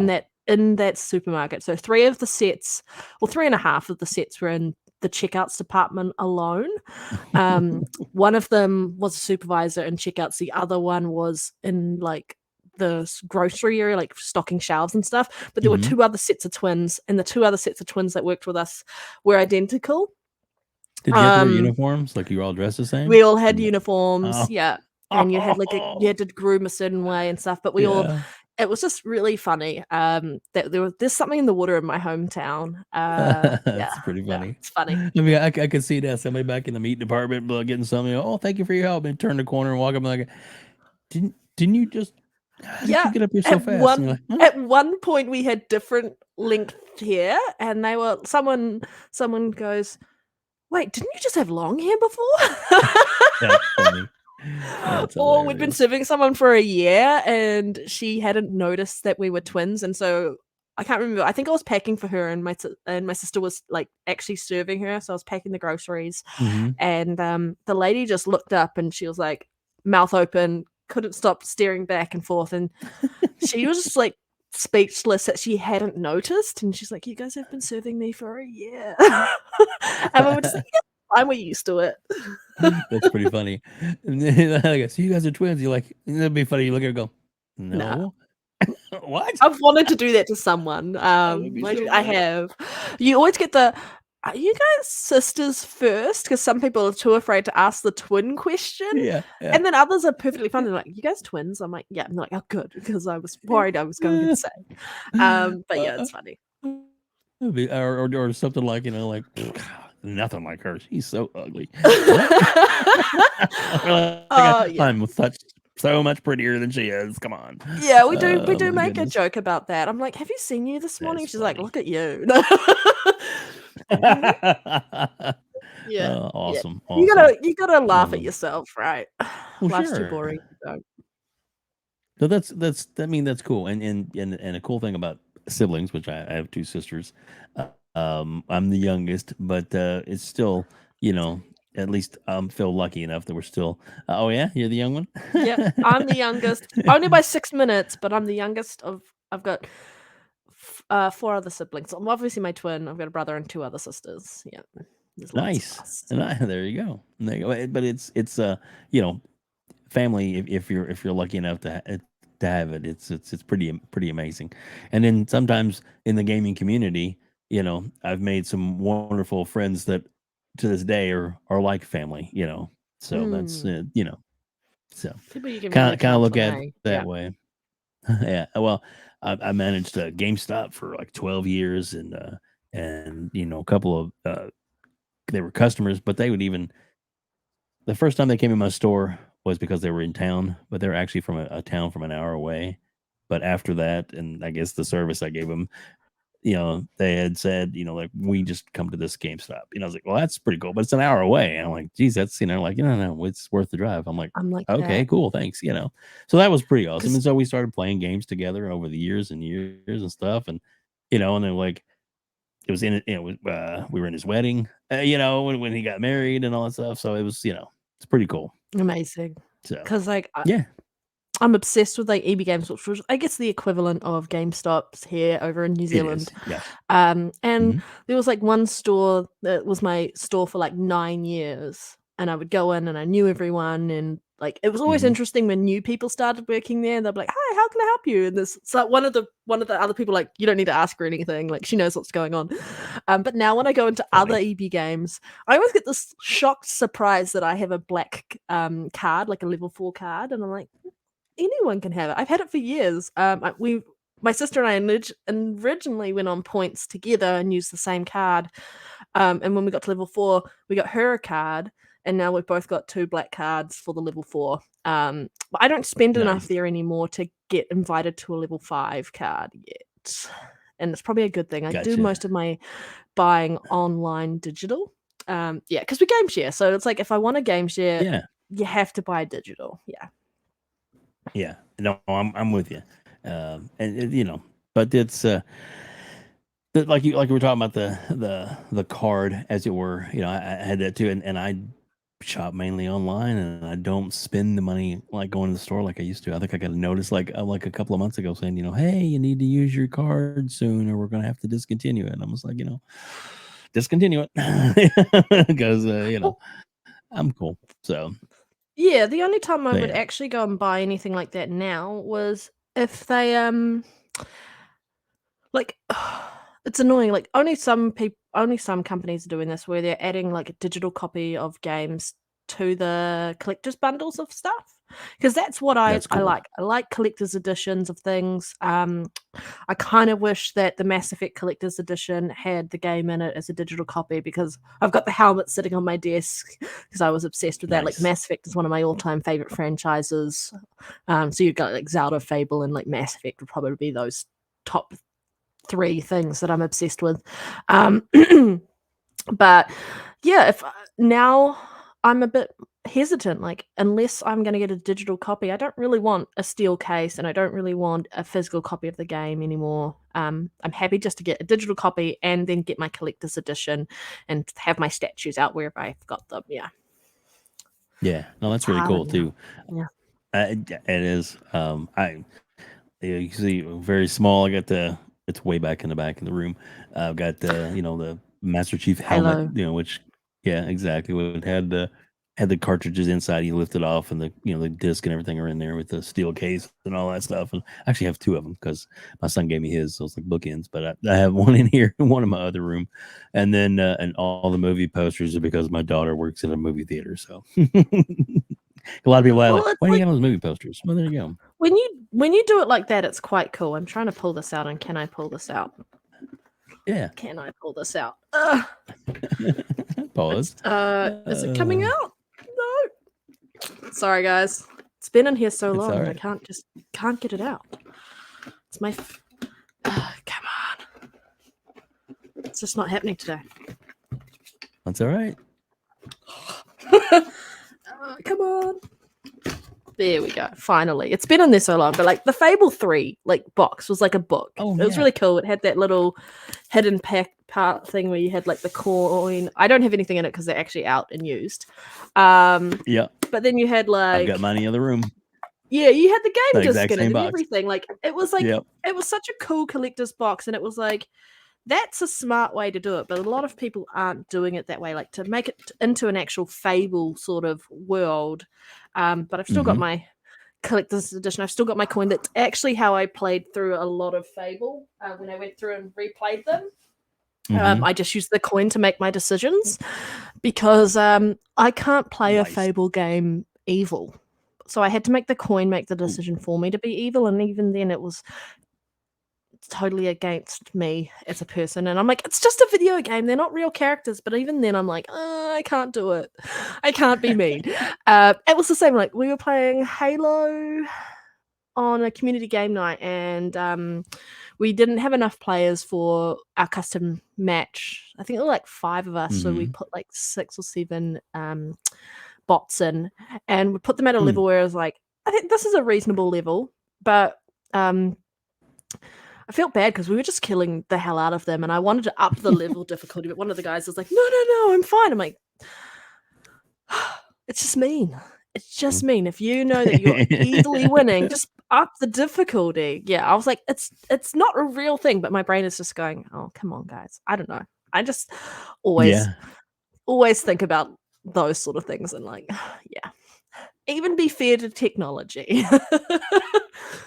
in that supermarket. So 3 of the sets, or 3 and a half of the sets were in the checkouts department alone. One of them was a supervisor in checkouts. The other one was in like the grocery area, like stocking shelves and stuff. But there were Mhm. 2 other sets of twins, and the 2 other sets of twins that worked with us were identical. Did you have to wear uniforms? Like you were all dressed the same? We all had Or no? uniforms, Oh. yeah. And you had you had to groom a certain way and stuff, but Yeah. it was just really funny. That there's something in the water in my hometown. That's pretty Yeah, funny. it's funny. I mean, I could see that somebody back in the meat department getting something. Oh, thank you for your help, and turn the corner and walk up like, didn't you just? How did Yeah, you get up here so at fast? And you're like, at one point we had different length hair, and they were someone goes, wait, didn't you just have long hair before? That's funny. That's Or we'd been hilarious. serving someone for a year and she hadn't noticed that we were twins, and so I can't remember. I think I was packing for her, and my sister was like actually serving her. So I was packing the groceries, Mhm. and the lady just looked up and she was like mouth open, couldn't stop staring back and forth, and she was just like speechless that she hadn't noticed, and she's like, "You guys have been serving me for a year," and we were just like, "Yeah, fine, we're used to it." That's pretty funny. And then I go, "So you guys are twins?" You're like, "That'd be funny." You look at her and go, Nah. "No." What? I've wanted to do that to someone. That would be I so I funny. have. You always get the, "Are you guys sisters first?" Because some people are too afraid to ask the twin question, Yeah, yeah. and then others are perfectly fine. They're like, "You guys twins?" I'm like, "Yeah." I'm like, "Oh, good," because I was worried I was going to say. But yeah, it's funny. It'd be or something like, like, nothing like her. She's so ugly. What? Oh, yeah. I'm so much prettier than she is. Come on. Yeah, we do Oh my make a goodness. joke about that. I'm like, "Have you seen you this morning?" That's She's like, funny. "Look at you." Yeah, yeah. Awesome. You Awesome. gotta laugh at Um, yourself, right? well, Life's too sure. boring. So So that's cool. And a cool thing about siblings, which I have two sisters. I'm the youngest, but it's still, you know, at least feel lucky enough that we're still. Oh yeah, you're the young one. yep, I'm the youngest, only by 6 minutes, but I'm the youngest of I've got 4 other siblings. I'm obviously my twin. I've got a brother and 2 other sisters. Yeah, there's lots of Nice. us. There you go. There you go. But it's you know, family. If you're lucky enough to have it, it's pretty amazing. And then sometimes in the gaming community, I've made some wonderful friends that to this day are like family. So that's Mm, so people you can really kind of count look on, at eh? it Yeah. that way. Yeah. Well, I managed GameStop for like 12 years, and a couple of they were customers, but they would even the first time they came in my store was because they were in town, but they're actually from a town from an hour away. But after that, and I guess the service I gave them, they had said, like, we just come to this GameStop. I was like, well, that's pretty cool, but it's an hour away. And I'm like, geez, that's, like, no, it's worth the drive. I'm like, I'm like okay, that cool, thanks. So that was pretty awesome. because And so we started playing games together over the years and years and stuff. And, and then like, it was in it, we were in his wedding, when he got married and all that stuff. So it was, it's pretty cool. amazing. So Because like, yeah, I'm obsessed with, like, EB Games, which was, I guess, the equivalent of GameStops here over in New it Zealand. is. Yes. And Hmm. there was, like, one store that was my store for, like, 9 years, and I would go in and I knew everyone, and, like, it was always Hmm. interesting when new people started working there, and they'd be like, "Hi, how can I help you?" And this it's like one of the other people, like, "You don't need to ask her anything, like, she knows what's going on." But now when I go into other Funny. EB games, I always get this shocked surprise that I have a black, card, like a level 4 card, and I'm like, anyone can have it. I've had it for years. My sister and I originally went on points together and used the same card. And when we got to level 4, we got her a card, and now we've both got 2 black cards for the level 4. But I don't spend enough Nice. there anymore to get invited to a level 5 card yet. And it's probably a good thing. I do Gotcha. most of my buying online digital. Yeah, because we game share. So it's like if I want a game share, Yeah. you have to buy digital. Yeah. Yeah. No, I'm with you. But it's like you were talking about the card, as it were. I had that too, and I shop mainly online, and I don't spend the money like going to the store like I used to. I think I got a notice like a couple of months ago saying, hey, you need to use your card soon, or we're gonna have to discontinue it. And I was like, discontinue it because Well, I'm cool. So yeah, the only time I would yeah, actually go and buy anything like that now was if they like it's annoying, like only some companies are doing this where they're adding like a digital copy of games to the collector's bundles of stuff. Because that's what I that's I cool. like. I like collector's editions of things. I kind of wish that the Mass Effect collector's edition had the game in it as a digital copy because I've got the helmet sitting on my desk because I was obsessed with that. Like Nice. Mass Effect is one of my all-time favorite franchises. So you've got like Zelda, Fable, and like Mass Effect would probably be those top 3 things that I'm obsessed with. Um, but yeah, if now I'm a bit hesitant. Like, unless I'm going to get a digital copy, I don't really want a steel case, and I don't really want a physical copy of the game anymore. I'm happy just to get a digital copy and then get my collector's edition and have my statues out wherever I've got them. Yeah, Yeah, no, that's really cool harder now. too. Yeah. It is. You can see very small. I got it's way back in the back of the room. I've got the Master Chief helmet. Halo. Which yeah, exactly. It had the cartridges inside. You lift it off, and the disc and everything are in there with the steel case and all that stuff. And I actually have two of them because my son gave me his, so it's like bookends. But I have one in here, and one in my other room, and then and all the movie posters are because my daughter works in a movie theater. So a lot of people are Well, like, it's "Why do you like have those movie posters?" Well, there you go. when you do it like that, it's quite cool. I'm trying to pull this out, and can I pull this out? Yeah. Can I pull this out? Ugh. Pause. Is it coming out? No. Sorry, guys. It's been in here so It's long, all and I right. can't get it out. It's my. Come on. It's just not happening today. That's all right. Come on. There we go. Finally, it's been in there so long. But like the Fable 3 box was like a book. Oh, It was yeah. really cool. It had that little hidden part thing where you had like the coin. I don't have anything in it because they're actually out and used. Yeah. But then you had I've got mine in the other room. yeah, you had the The game disc exact in it same and box. everything. Like it was Yep. it was such a cool collector's box, and it was like that's a smart way to do it. But a lot of people aren't doing it that way, like to make it into an actual Fable sort of world. But I've still got Mhm. my collector's edition. I've still got my coin. That's actually how I played through a lot of Fable when I went through and replayed them. Mhm. I just used the coin to make my decisions because I can't play a Nice. Fable game evil. So I had to make the coin make the decision for me to be evil, and even then it was totally against me as a person. And I'm like, it's just a video game. They're not real characters. But even then I'm like, I can't do it. I can't be mean. It was the same. Like we were playing Halo on a community game night, and we didn't have enough players for our custom match. I think there were like 5 of us, so we Mhm. put like 6 or 7 bots in, and we put them at a Mm. level where I was like, I think this is a reasonable level, but I felt bad because we were just killing the hell out of them, and I wanted to up the level difficulty, but one of the guys was like, no, I'm fine. I'm like, it's just mean. It's just mean. If you know that you're easily winning, just up the difficulty. Yeah, I was like, it's not a real thing, but my brain is just going, oh, come on, guys. I don't know. I just always Yeah. think about those sort of things and like, yeah. Even be fair to technology.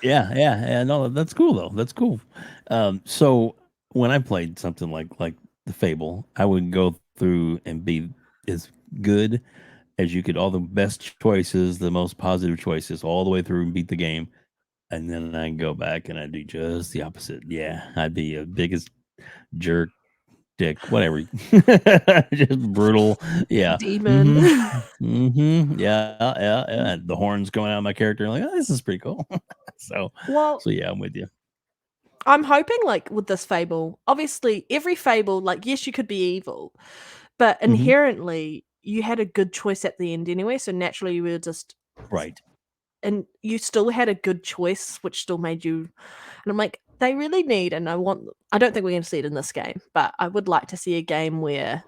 Yeah. No, that's cool though. That's cool. So when I played something like the Fable, I would go through and be as good as you could, all the best choices, the most positive choices, all the way through and beat the game. And then I go back and I do just the opposite. Yeah, I'd be a biggest jerk, dick, whatever. Just brutal. Yeah. Demon. Yeah. The horns going out of my character. Like, oh, this is pretty cool. so Well, yeah, I'm with you. I'm hoping, like, with this Fable, obviously, every Fable, like, yes, you could be evil, but Mhm. inherently, you had a good choice at the end anyway. So naturally, you were just, Right. and you still had a good choice, which still made you. And I'm like, they really need, and I don't think we're going to see it in this game, but I would like to see a game where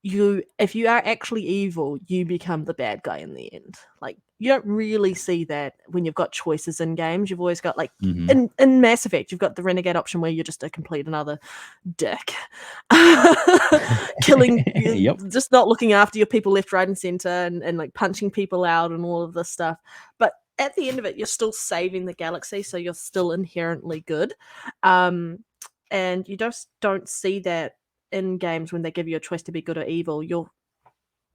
if you are actually evil, you become the bad guy in the end. Like you don't really see that when you've got choices in games. You've always got like Mhm. in Mass Effect, you've got the renegade option where you're just a complete another dick. Killing Yep. just not looking after your people left, right, and center and like punching people out and all of this stuff. But at the end of it, you're still saving the galaxy, so you're still inherently good. And you just don't see that in games when they give you a choice to be good or evil. You're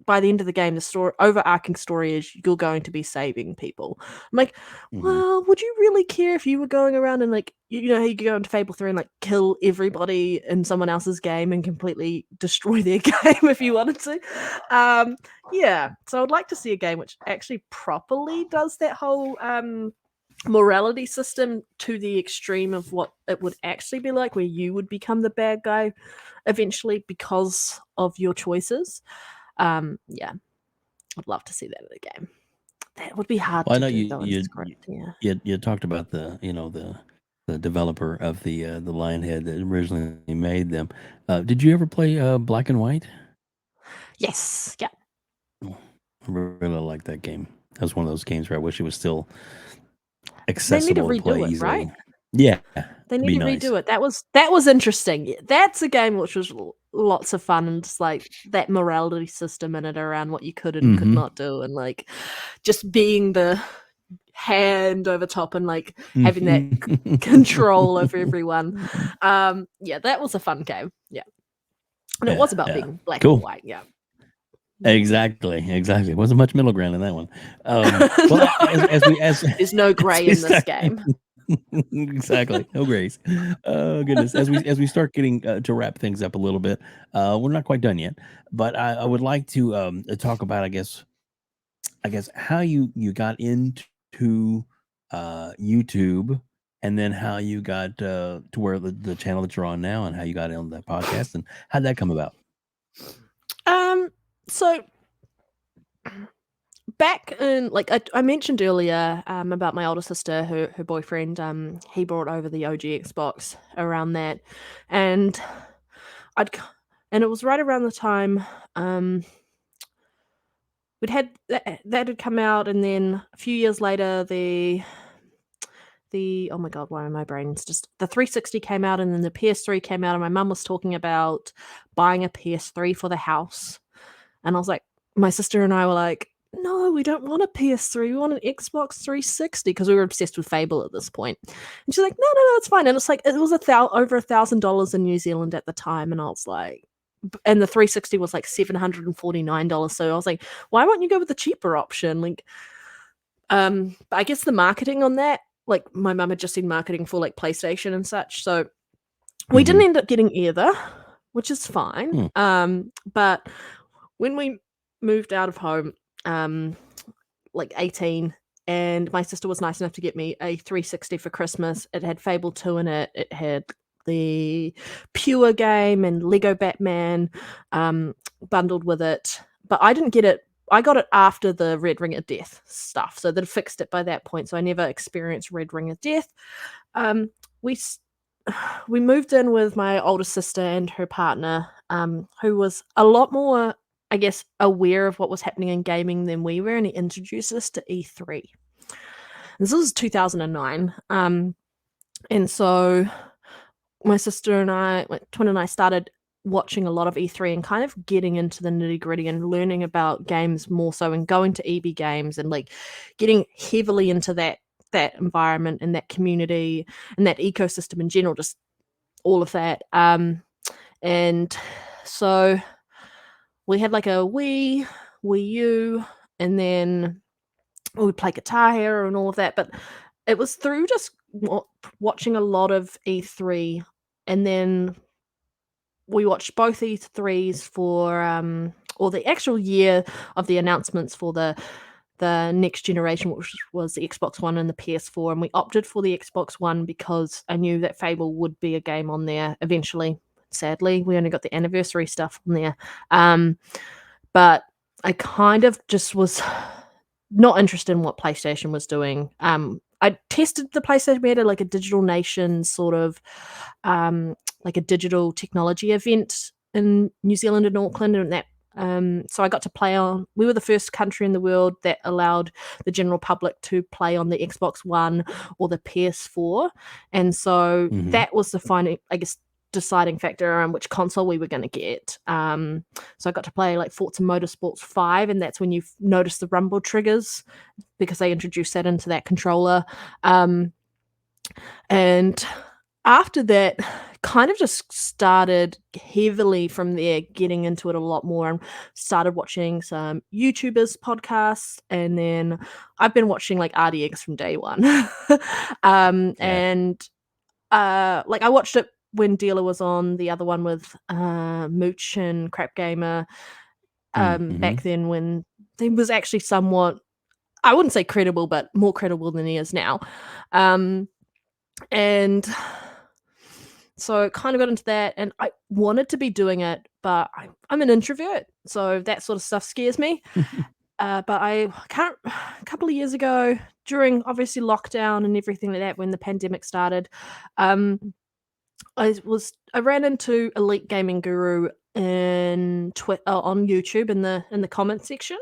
by the end of the game, the overarching story is you're going to be saving people. I'm like, Mhm. well, would you really care if you were going around and like, you know, how you go into Fable 3 and like kill everybody in someone else's game and completely destroy their game if you wanted to? Yeah. So I'd like to see a game which actually properly does that whole morality system to the extreme of what it would actually be like, where you would become the bad guy eventually because of your choices. Yeah, I'd love to see that in a game. That would be hard Well, I to know do though in script. Yeah. you talked about the developer of the Lionhead that originally made them. Did you ever play Black and White? Yes. Yeah. Oh, I really like that game. That was one of those games where I wish it was still They need to accessible to play redo it, easily. right? Yeah, They it'd need be to nice. redo it. That was interesting. Yeah, that's a game which was lots of fun, and just like that morality system in it around what you could and could Mhm. not do, and like just being the hand over top and like having that control over everyone. Yeah, that was a fun game. Yeah. And it was about being black Cool. and white. Yeah. Exactly. It wasn't much middle ground in that one. Well, as There's no gray in this game. Exactly, no grace. Oh goodness, as we start getting to wrap things up a little bit, we're not quite done yet, but I would like to talk about, I guess how you got into YouTube, and then how you got to where the channel that you're on now, and how you got on that podcast, and how'd that come about? So back in, like I mentioned earlier, about my older sister, her boyfriend, he brought over the OG Xbox around that, and and it was right around the time we'd had that had come out, and then a few years later the oh my god, why are my brains just the 360 came out, and then the PS3 came out, and my mum was talking about buying a PS3 for the house, and I was like, my sister and I were like, no, we don't want a PS3, we want an Xbox 360, because we were obsessed with Fable at this point. And she's like, no, it's fine. And it's like, it was over $1,000 in New Zealand at the time, and I was like, and the 360 was like $749. So I was like, why won't you go with the cheaper option? Like, but I guess the marketing on that, like my mum had just seen marketing for like PlayStation and such, so we didn't end up getting either, which is fine. But when we moved out of home, like 18, and my sister was nice enough to get me a 360 for Christmas. It had Fable 2 in it. It had the Pure game and Lego Batman bundled with it. But I didn't get it. I got it after the Red Ring of Death stuff, so they'd fixed it by that point. So I never experienced Red Ring of Death. We moved in with my older sister and her partner, who was a lot more, I guess, aware of what was happening in gaming than we were, and he introduced us to E3. This was 2009, and so my sister and I, my twin and I, started watching a lot of E3 and kind of getting into the nitty gritty and learning about games more so, and going to EB Games and like getting heavily into that environment and that community and that ecosystem in general, just all of that. And so we had like a Wii U, and then we would play Guitar Hero and all of that. But it was through just watching a lot of E3, and then we watched both E3s for or the actual year of the announcements for the next generation, which was the Xbox One and the PS4, and we opted for the Xbox One because I knew that Fable would be a game on there eventually. Sadly, we only got the anniversary stuff on there, but I kind of just was not interested in what PlayStation was doing. I tested the PlayStation. We had like a Digital Nation sort of like a digital technology event in New Zealand and Auckland, and that so I got to play on. We were the first country in the world that allowed the general public to play on the Xbox One or the PS4, and so that was the deciding factor around which console we were going to get. So I got to play like Forza Motorsports 5, and that's when you notice the rumble triggers, because they introduced that into that controller. And after that, kind of just started heavily from there, getting into it a lot more, and started watching some YouTubers podcasts, and then I've been watching like RDX from day one. And like I watched it when Dealer was on, the other one with Mooch and Crap Gamer, back then, when there was actually somewhat I wouldn't say credible, but more credible than he is now. And so kind of got into that, and I wanted to be doing it, but I'm an introvert, so that sort of stuff scares me. But a couple of years ago, during obviously lockdown and everything like that, when the pandemic started, um, I ran into Elite Gaming Guru on YouTube in the comment section,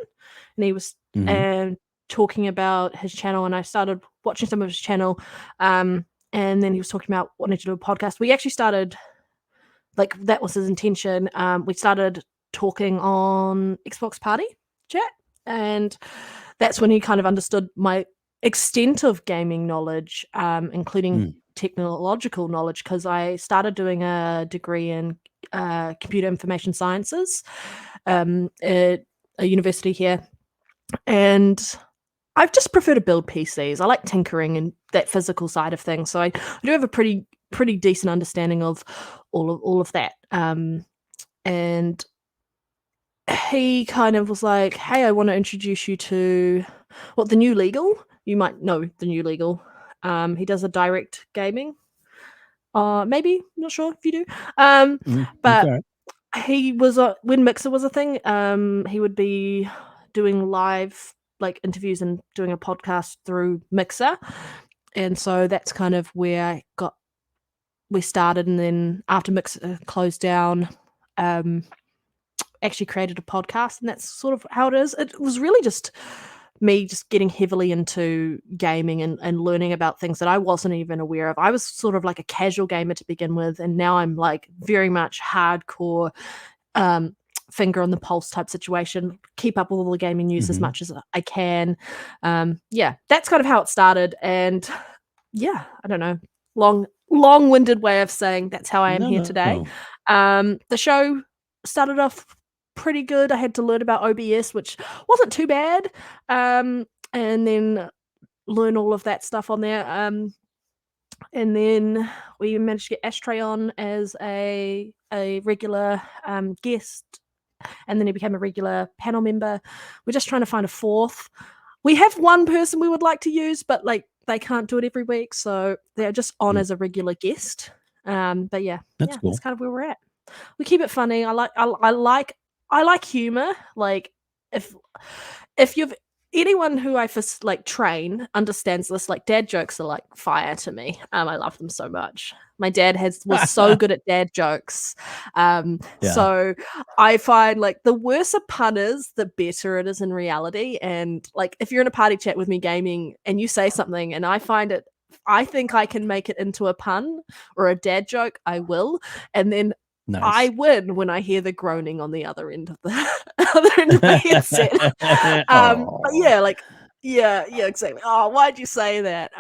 and he was Mhm. talking about his channel, and I started watching some of his channel, and then he was talking about wanting to do a podcast. We actually started, like, that was his intention. We started talking on Xbox Party chat, and that's when he kind of understood my extent of gaming knowledge, including Mm. technological knowledge, because I started doing a degree in computer information sciences at a university here, and I've just prefer to build PCs. I like tinkering and that physical side of things, so I do have a pretty decent understanding of all of that. And he kind of was like, "Hey, I want to introduce you to the New Legal. You might know the New Legal. He does a direct gaming. Maybe, not sure if you do. Mhm. It's But alright. he was when Mixer was a thing. He would be doing live like interviews and doing a podcast through Mixer, and so that's kind of where we started. And then after Mixer closed down, actually created a podcast, and that's sort of how it is. It was really just me just getting heavily into gaming and learning about things that I wasn't even aware of. I was sort of like a casual gamer to begin with, and now I'm like very much hardcore, finger on the pulse type situation. Keep up with all the gaming news as Mhm. much as I can. Yeah, that's kind of how it started, and yeah, I don't know, long-winded way of saying that's how I am No, here today. no. The show started off pretty good. I had to learn about OBS, which wasn't too bad, and then learn all of that stuff on there. And then we managed to get Ashtray on as a regular guest, and then he became a regular panel member. We're just trying to find a fourth. We have one person we would like to use, but like they can't do it every week, so they're just on Mm. as a regular guest. But yeah, That's that's cool. kind of where we're at. We keep it funny. I like humor. Like if you've anyone who I first like train understands this, like dad jokes are like fire to me. I love them so much. My dad was so good at dad jokes. Yeah. So I find like the worse a pun is, the better it is in reality. And like if you're in a party chat with me gaming and you say something and I think I can make it into a pun or a dad joke, I will. And then I Nice. win when I hear the groaning on the other end of the other end of my headset. But Aw. yeah, like yeah, exactly. Oh, why'd you say that?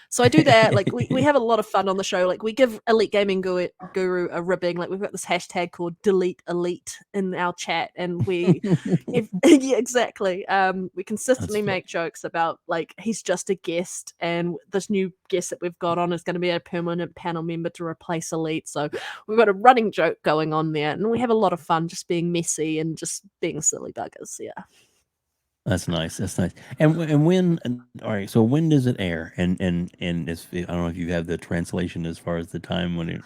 So I do that. Like we have a lot of fun on the show. Like we give Elite Gaming Guru a ribbing. Like we've got this hashtag called Delete Elite in our chat, and yeah, exactly. We That's consistently funny. make jokes about like he's just a guest, and this new guest that we've got on is going to be a permanent panel member to replace Elite. So we've got a running joke going on there, and we have a lot of fun just being messy and just being silly buggers. Yeah. That's nice. That's nice. And when all right, so when does it air? And it's I don't know if you have the translation as far as the time when it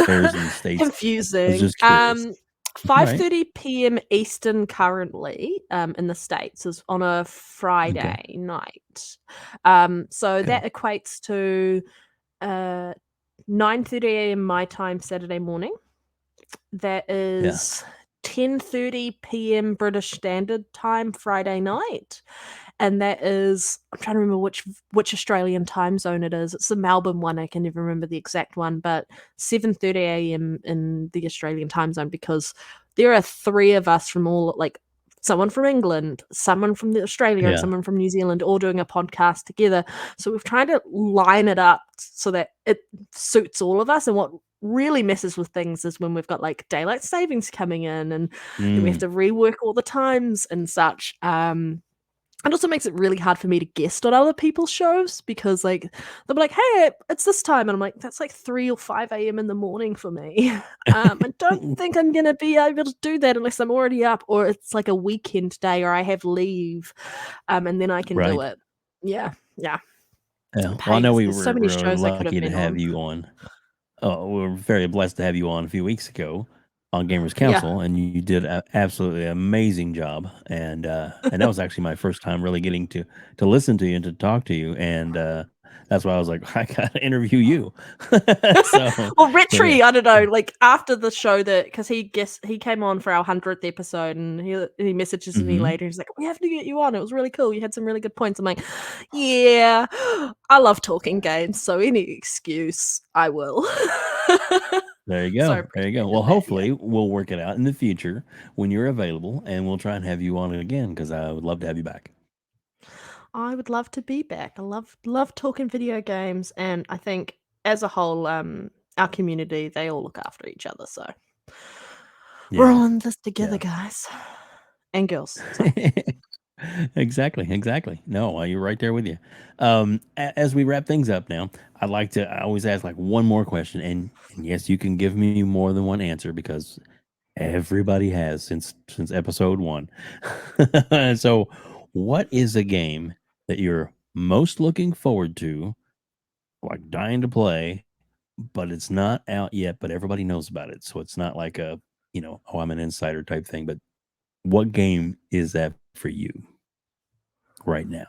airs in the States. I was Confusing. just curious. Right. 5:30 p.m. Eastern currently, in the States is on a Okay. Friday night. So Okay. that equates to 9:30 a.m. my time Saturday morning. That Yeah. is 10:30 p.m. British Standard Time Friday night. And that is I'm trying to remember which Australian time zone it is. It's the Melbourne one. I can never remember the exact one, but 7:30 a.m. in the Australian time zone, because there are three of us from all like someone from England, someone from Australia, and Yeah. someone from New Zealand all doing a podcast together. So we've tried to line it up so that it suits all of us. And what really messes with things is when we've got like daylight savings coming in, and then we have Mm. to rework all the times and such. It also makes it really hard for me to guest on other people's shows because, like, they'll be like, "Hey, it's this time," and I'm like, "That's like 3 or 5 a.m. in the morning for me." I don't think I'm gonna be able to do that unless I'm already up, or it's like a weekend day, or I have leave, and then I can do Right. it. Yeah, yeah. Yeah. Well, I Pain. know There's so many we were shows I could have lucky to been have on. you on. We're very blessed to have you on a few weeks ago on Gamers Yeah. Council, and you did an absolutely amazing job. And that was actually my first time really getting to listen to you and to talk to you, and that's why I was like, I gotta interview you. so Well, so yeah. Retri, I don't know, like after the show that because he came on for our 100th episode and he messages me Hmm. later. He's like, "We have to get you on. It was really cool. You had some really good points." I'm like, "Yeah, I love talking games, so any excuse, I will." There you So I go. There you go. appreciated Well, that. Yeah, hopefully we'll work it out in the future when you're available, and we'll try and have you on again because I would love to have you back. I would love to be back. I love talking video games, and I think as a whole, our community they all look after each other. So we're Yeah. all in this together, Yeah. guys and girls. So. Exactly, exactly. No, you're right there with you. As we wrap things up now, I always ask like one more question, and yes, you can give me more than one answer because everybody has since episode one. So, what is a game that you're most looking forward to, like dying to play, but it's not out yet, but everybody knows about it, so it's not like a oh, I'm an insider type thing. But what game is that for you right now?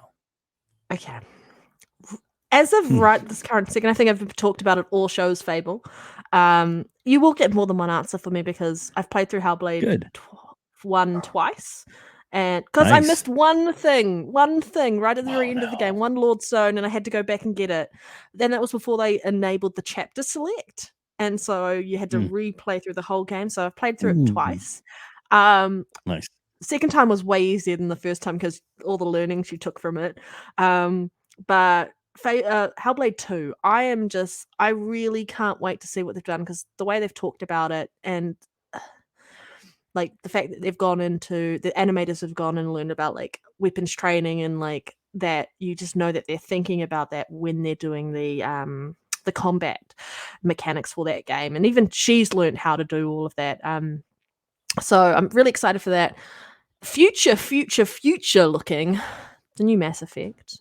Okay. As of Hmm. right this current second, I think I've talked about it all shows, Fable. You will get more than one answer for me because I've played through Hellblade Good. 1 twice, and because I Nice. missed one thing right at the very Oh, end of the game, no. one Lord Stone, and I had to go back and get it. Then that was before they enabled the chapter select, and so you had to Mm. replay through the whole game. So I've played through it Ooh, twice. Um, nice. Second time was way easier than the first time because all the learnings you took from it. But Hellblade 2, I really can't wait to see what they've done because the way they've talked about it and like the fact that the animators have gone and learned about like weapons training and like that you just know that they're thinking about that when they're doing the combat mechanics for that game. And even she's learned how to do all of that. So I'm really excited for that. Future looking, the new Mass Effect.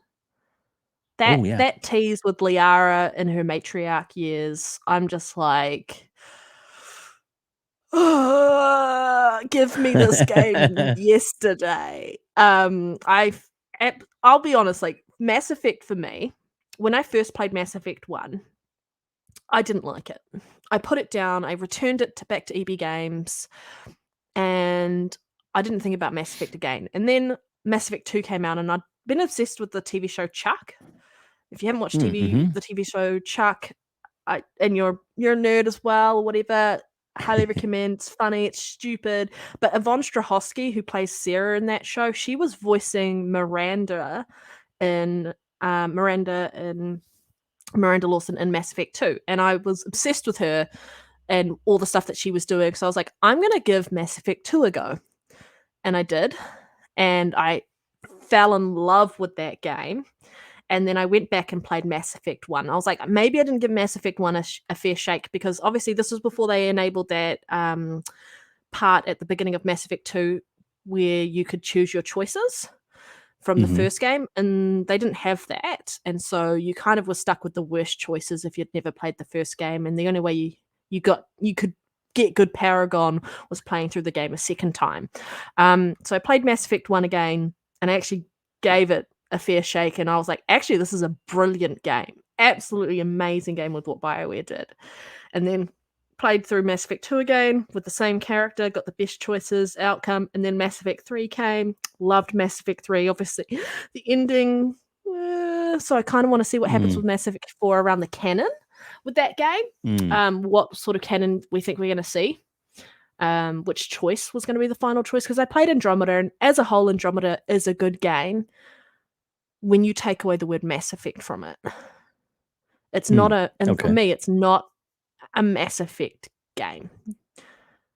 That Oh, yeah. that tease with Liara in her matriarch years, I'm just like, give me this game yesterday. I'll be honest, like Mass Effect for me, when I first played Mass Effect 1, I didn't like it. I put it down, I returned it back to EB Games, and I didn't think about Mass Effect again. And then Mass Effect 2 came out, and I'd been obsessed with the TV show Chuck. If you haven't watched Mhm. the TV show Chuck, and you're a nerd as well, or whatever, highly recommend. It's funny, it's stupid. But Yvonne Strahovski, who plays Sarah in that show, she was voicing in Miranda in Miranda Lawson in Mass Effect 2. And I was obsessed with her and all the stuff that she was doing. So I was like, I'm gonna give Mass Effect 2 a go. And I did. And I fell in love with that game. And then I went back and played Mass Effect 1. I was like, maybe I didn't give Mass Effect 1 a fair shake because obviously this was before they enabled that part at the beginning of Mass Effect 2 where you could choose your choices from the Mhm. first game, and they didn't have that. And so you kind of were stuck with the worst choices if you'd never played the first game. And the only way you could get good Paragon was playing through the game a second time. So I played Mass Effect 1 again, and I actually gave it a fair shake, and I was like, actually, this is a brilliant game. Absolutely amazing game with what BioWare did. And then played through Mass Effect 2 again with the same character, got the best choices, outcome, and then Mass Effect 3 came. Loved Mass Effect 3. Obviously, the ending. So I kind of want to see what happens Mm. with Mass Effect 4 around the canon with that game. Mm. What sort of canon we think we're going to see. Which choice was going to be the final choice? Because I played Andromeda, and as a whole, Andromeda is a good game when you take away the word Mass Effect from it. It's not Mm. and for Okay. me, it's not a Mass Effect game.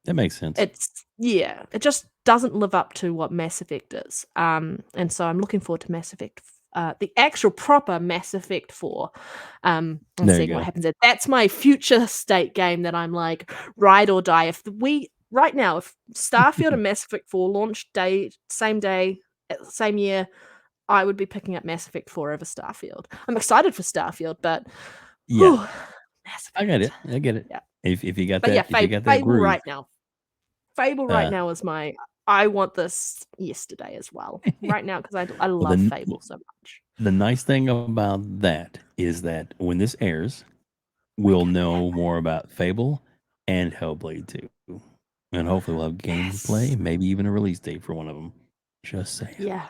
That makes sense. It just doesn't live up to what Mass Effect is. And so I'm looking forward to Mass Effect, the actual proper Mass Effect 4, and There you seeing what go. happens there. That's my future state game that I'm like, ride or die. Right now, if Starfield and Mass Effect 4 launch same day, same year, I would be picking up Mass Effect 4 over Starfield. I'm excited for Starfield, but Yeah, Mass I get Effect. it. I get it. Yeah. If you got But yeah, that, if you got that Fable groove, right now. Fable right uh, now is my I want this yesterday as well. Right now, because I well, love Fable so much. the nice thing about that is that when this airs, we'll know more about Fable and Hellblade 2. And hopefully we'll have gameplay, Yes. maybe even a release date for one of them. Just saying. Yeah.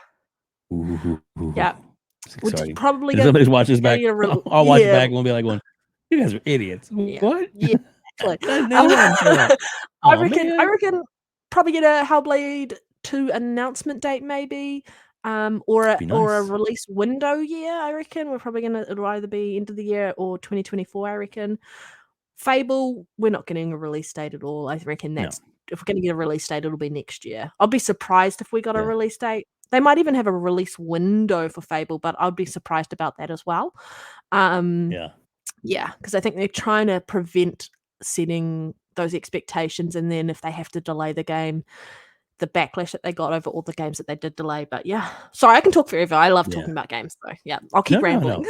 Ooh, Yeah. it's We're exciting. probably And if gonna somebody's watching this gonna back, get a I'll watch it yeah, back and we'll be like going, "You guys are idiots." yeah, What? yeah, exactly. That's what I'm talking about. I Oh man. reckon probably get a Hellblade 2 announcement date maybe, or Be a nice. release window year, I reckon. It'll either be end of the year or 2024, I reckon. Fable, we're not getting a release date at all. I reckon No. if we're gonna get a release date, it'll be next year. I'll be surprised if we got a Yeah. release date. They might even have a release window for Fable, but I'd be surprised about that as well. Yeah. Yeah, because I think they're trying to prevent setting those expectations, and then if they have to delay the game, the backlash that they got over all the games that they did delay. But yeah, sorry, I can talk forever. I love Yeah. talking about games, so yeah, I'll keep No. rambling.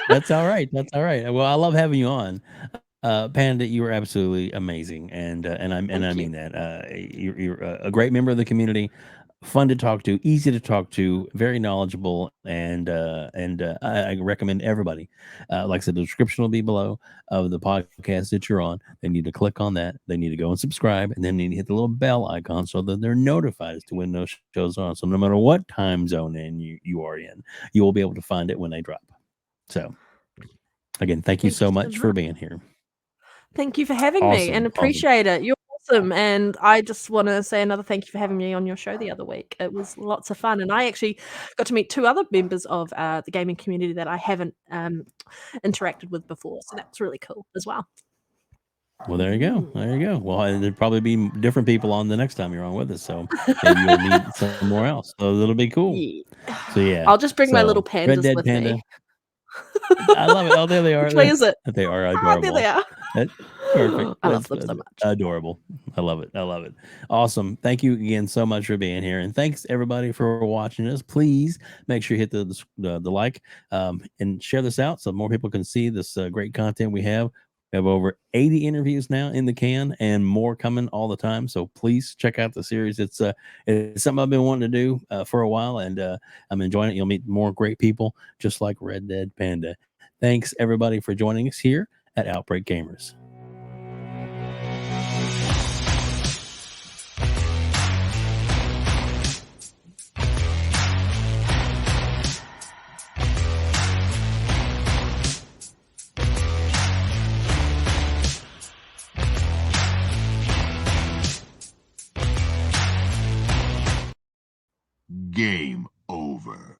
That's all right. That's all right. Well, I love having you on. Panda, you were absolutely amazing, and I Thank you. mean that. You're a great member of the community, fun to talk to, easy to talk to, very knowledgeable, and I recommend everybody. Like I said, the description will be below of the podcast that you're on. They need to click on that. They need to go and subscribe, and then they need to hit the little bell icon so that they're notified as to when those shows are on. So no matter what time zone you are in, you will be able to find it when they drop. So again, thank you Thank you so so much for much. being here. Thank you for having me and Awesome. appreciate it. You're awesome. And I just want to say another thank you for having me on your show the other week. It was lots of fun. And I actually got to meet 2 other members of the gaming community that I haven't interacted with before. So that's really cool as well. Well, there you go. There you go. Well, there'd probably be different people on the next time you're on with us. So maybe you'll meet somewhere else. So it'll be cool. Yeah. So yeah. I'll just bring my little So Red pandas Dead with Panda. me. I love it. Oh, there they are. Which way is it? They are Ah, there they adorable. are. That's perfect. I love That's them so much. adorable. I love it. I love it. Awesome. Thank you again so much for being here, and thanks everybody for watching us. Please make sure you hit the like and share this out so more people can see this great content we have. We have over 80 interviews now in the can and more coming all the time. So please check out the series. It's something I've been wanting to do for a while, and I'm enjoying it. You'll meet more great people just like Red Dead Panda. Thanks everybody for joining us here at Outbreak Gamers. Game over.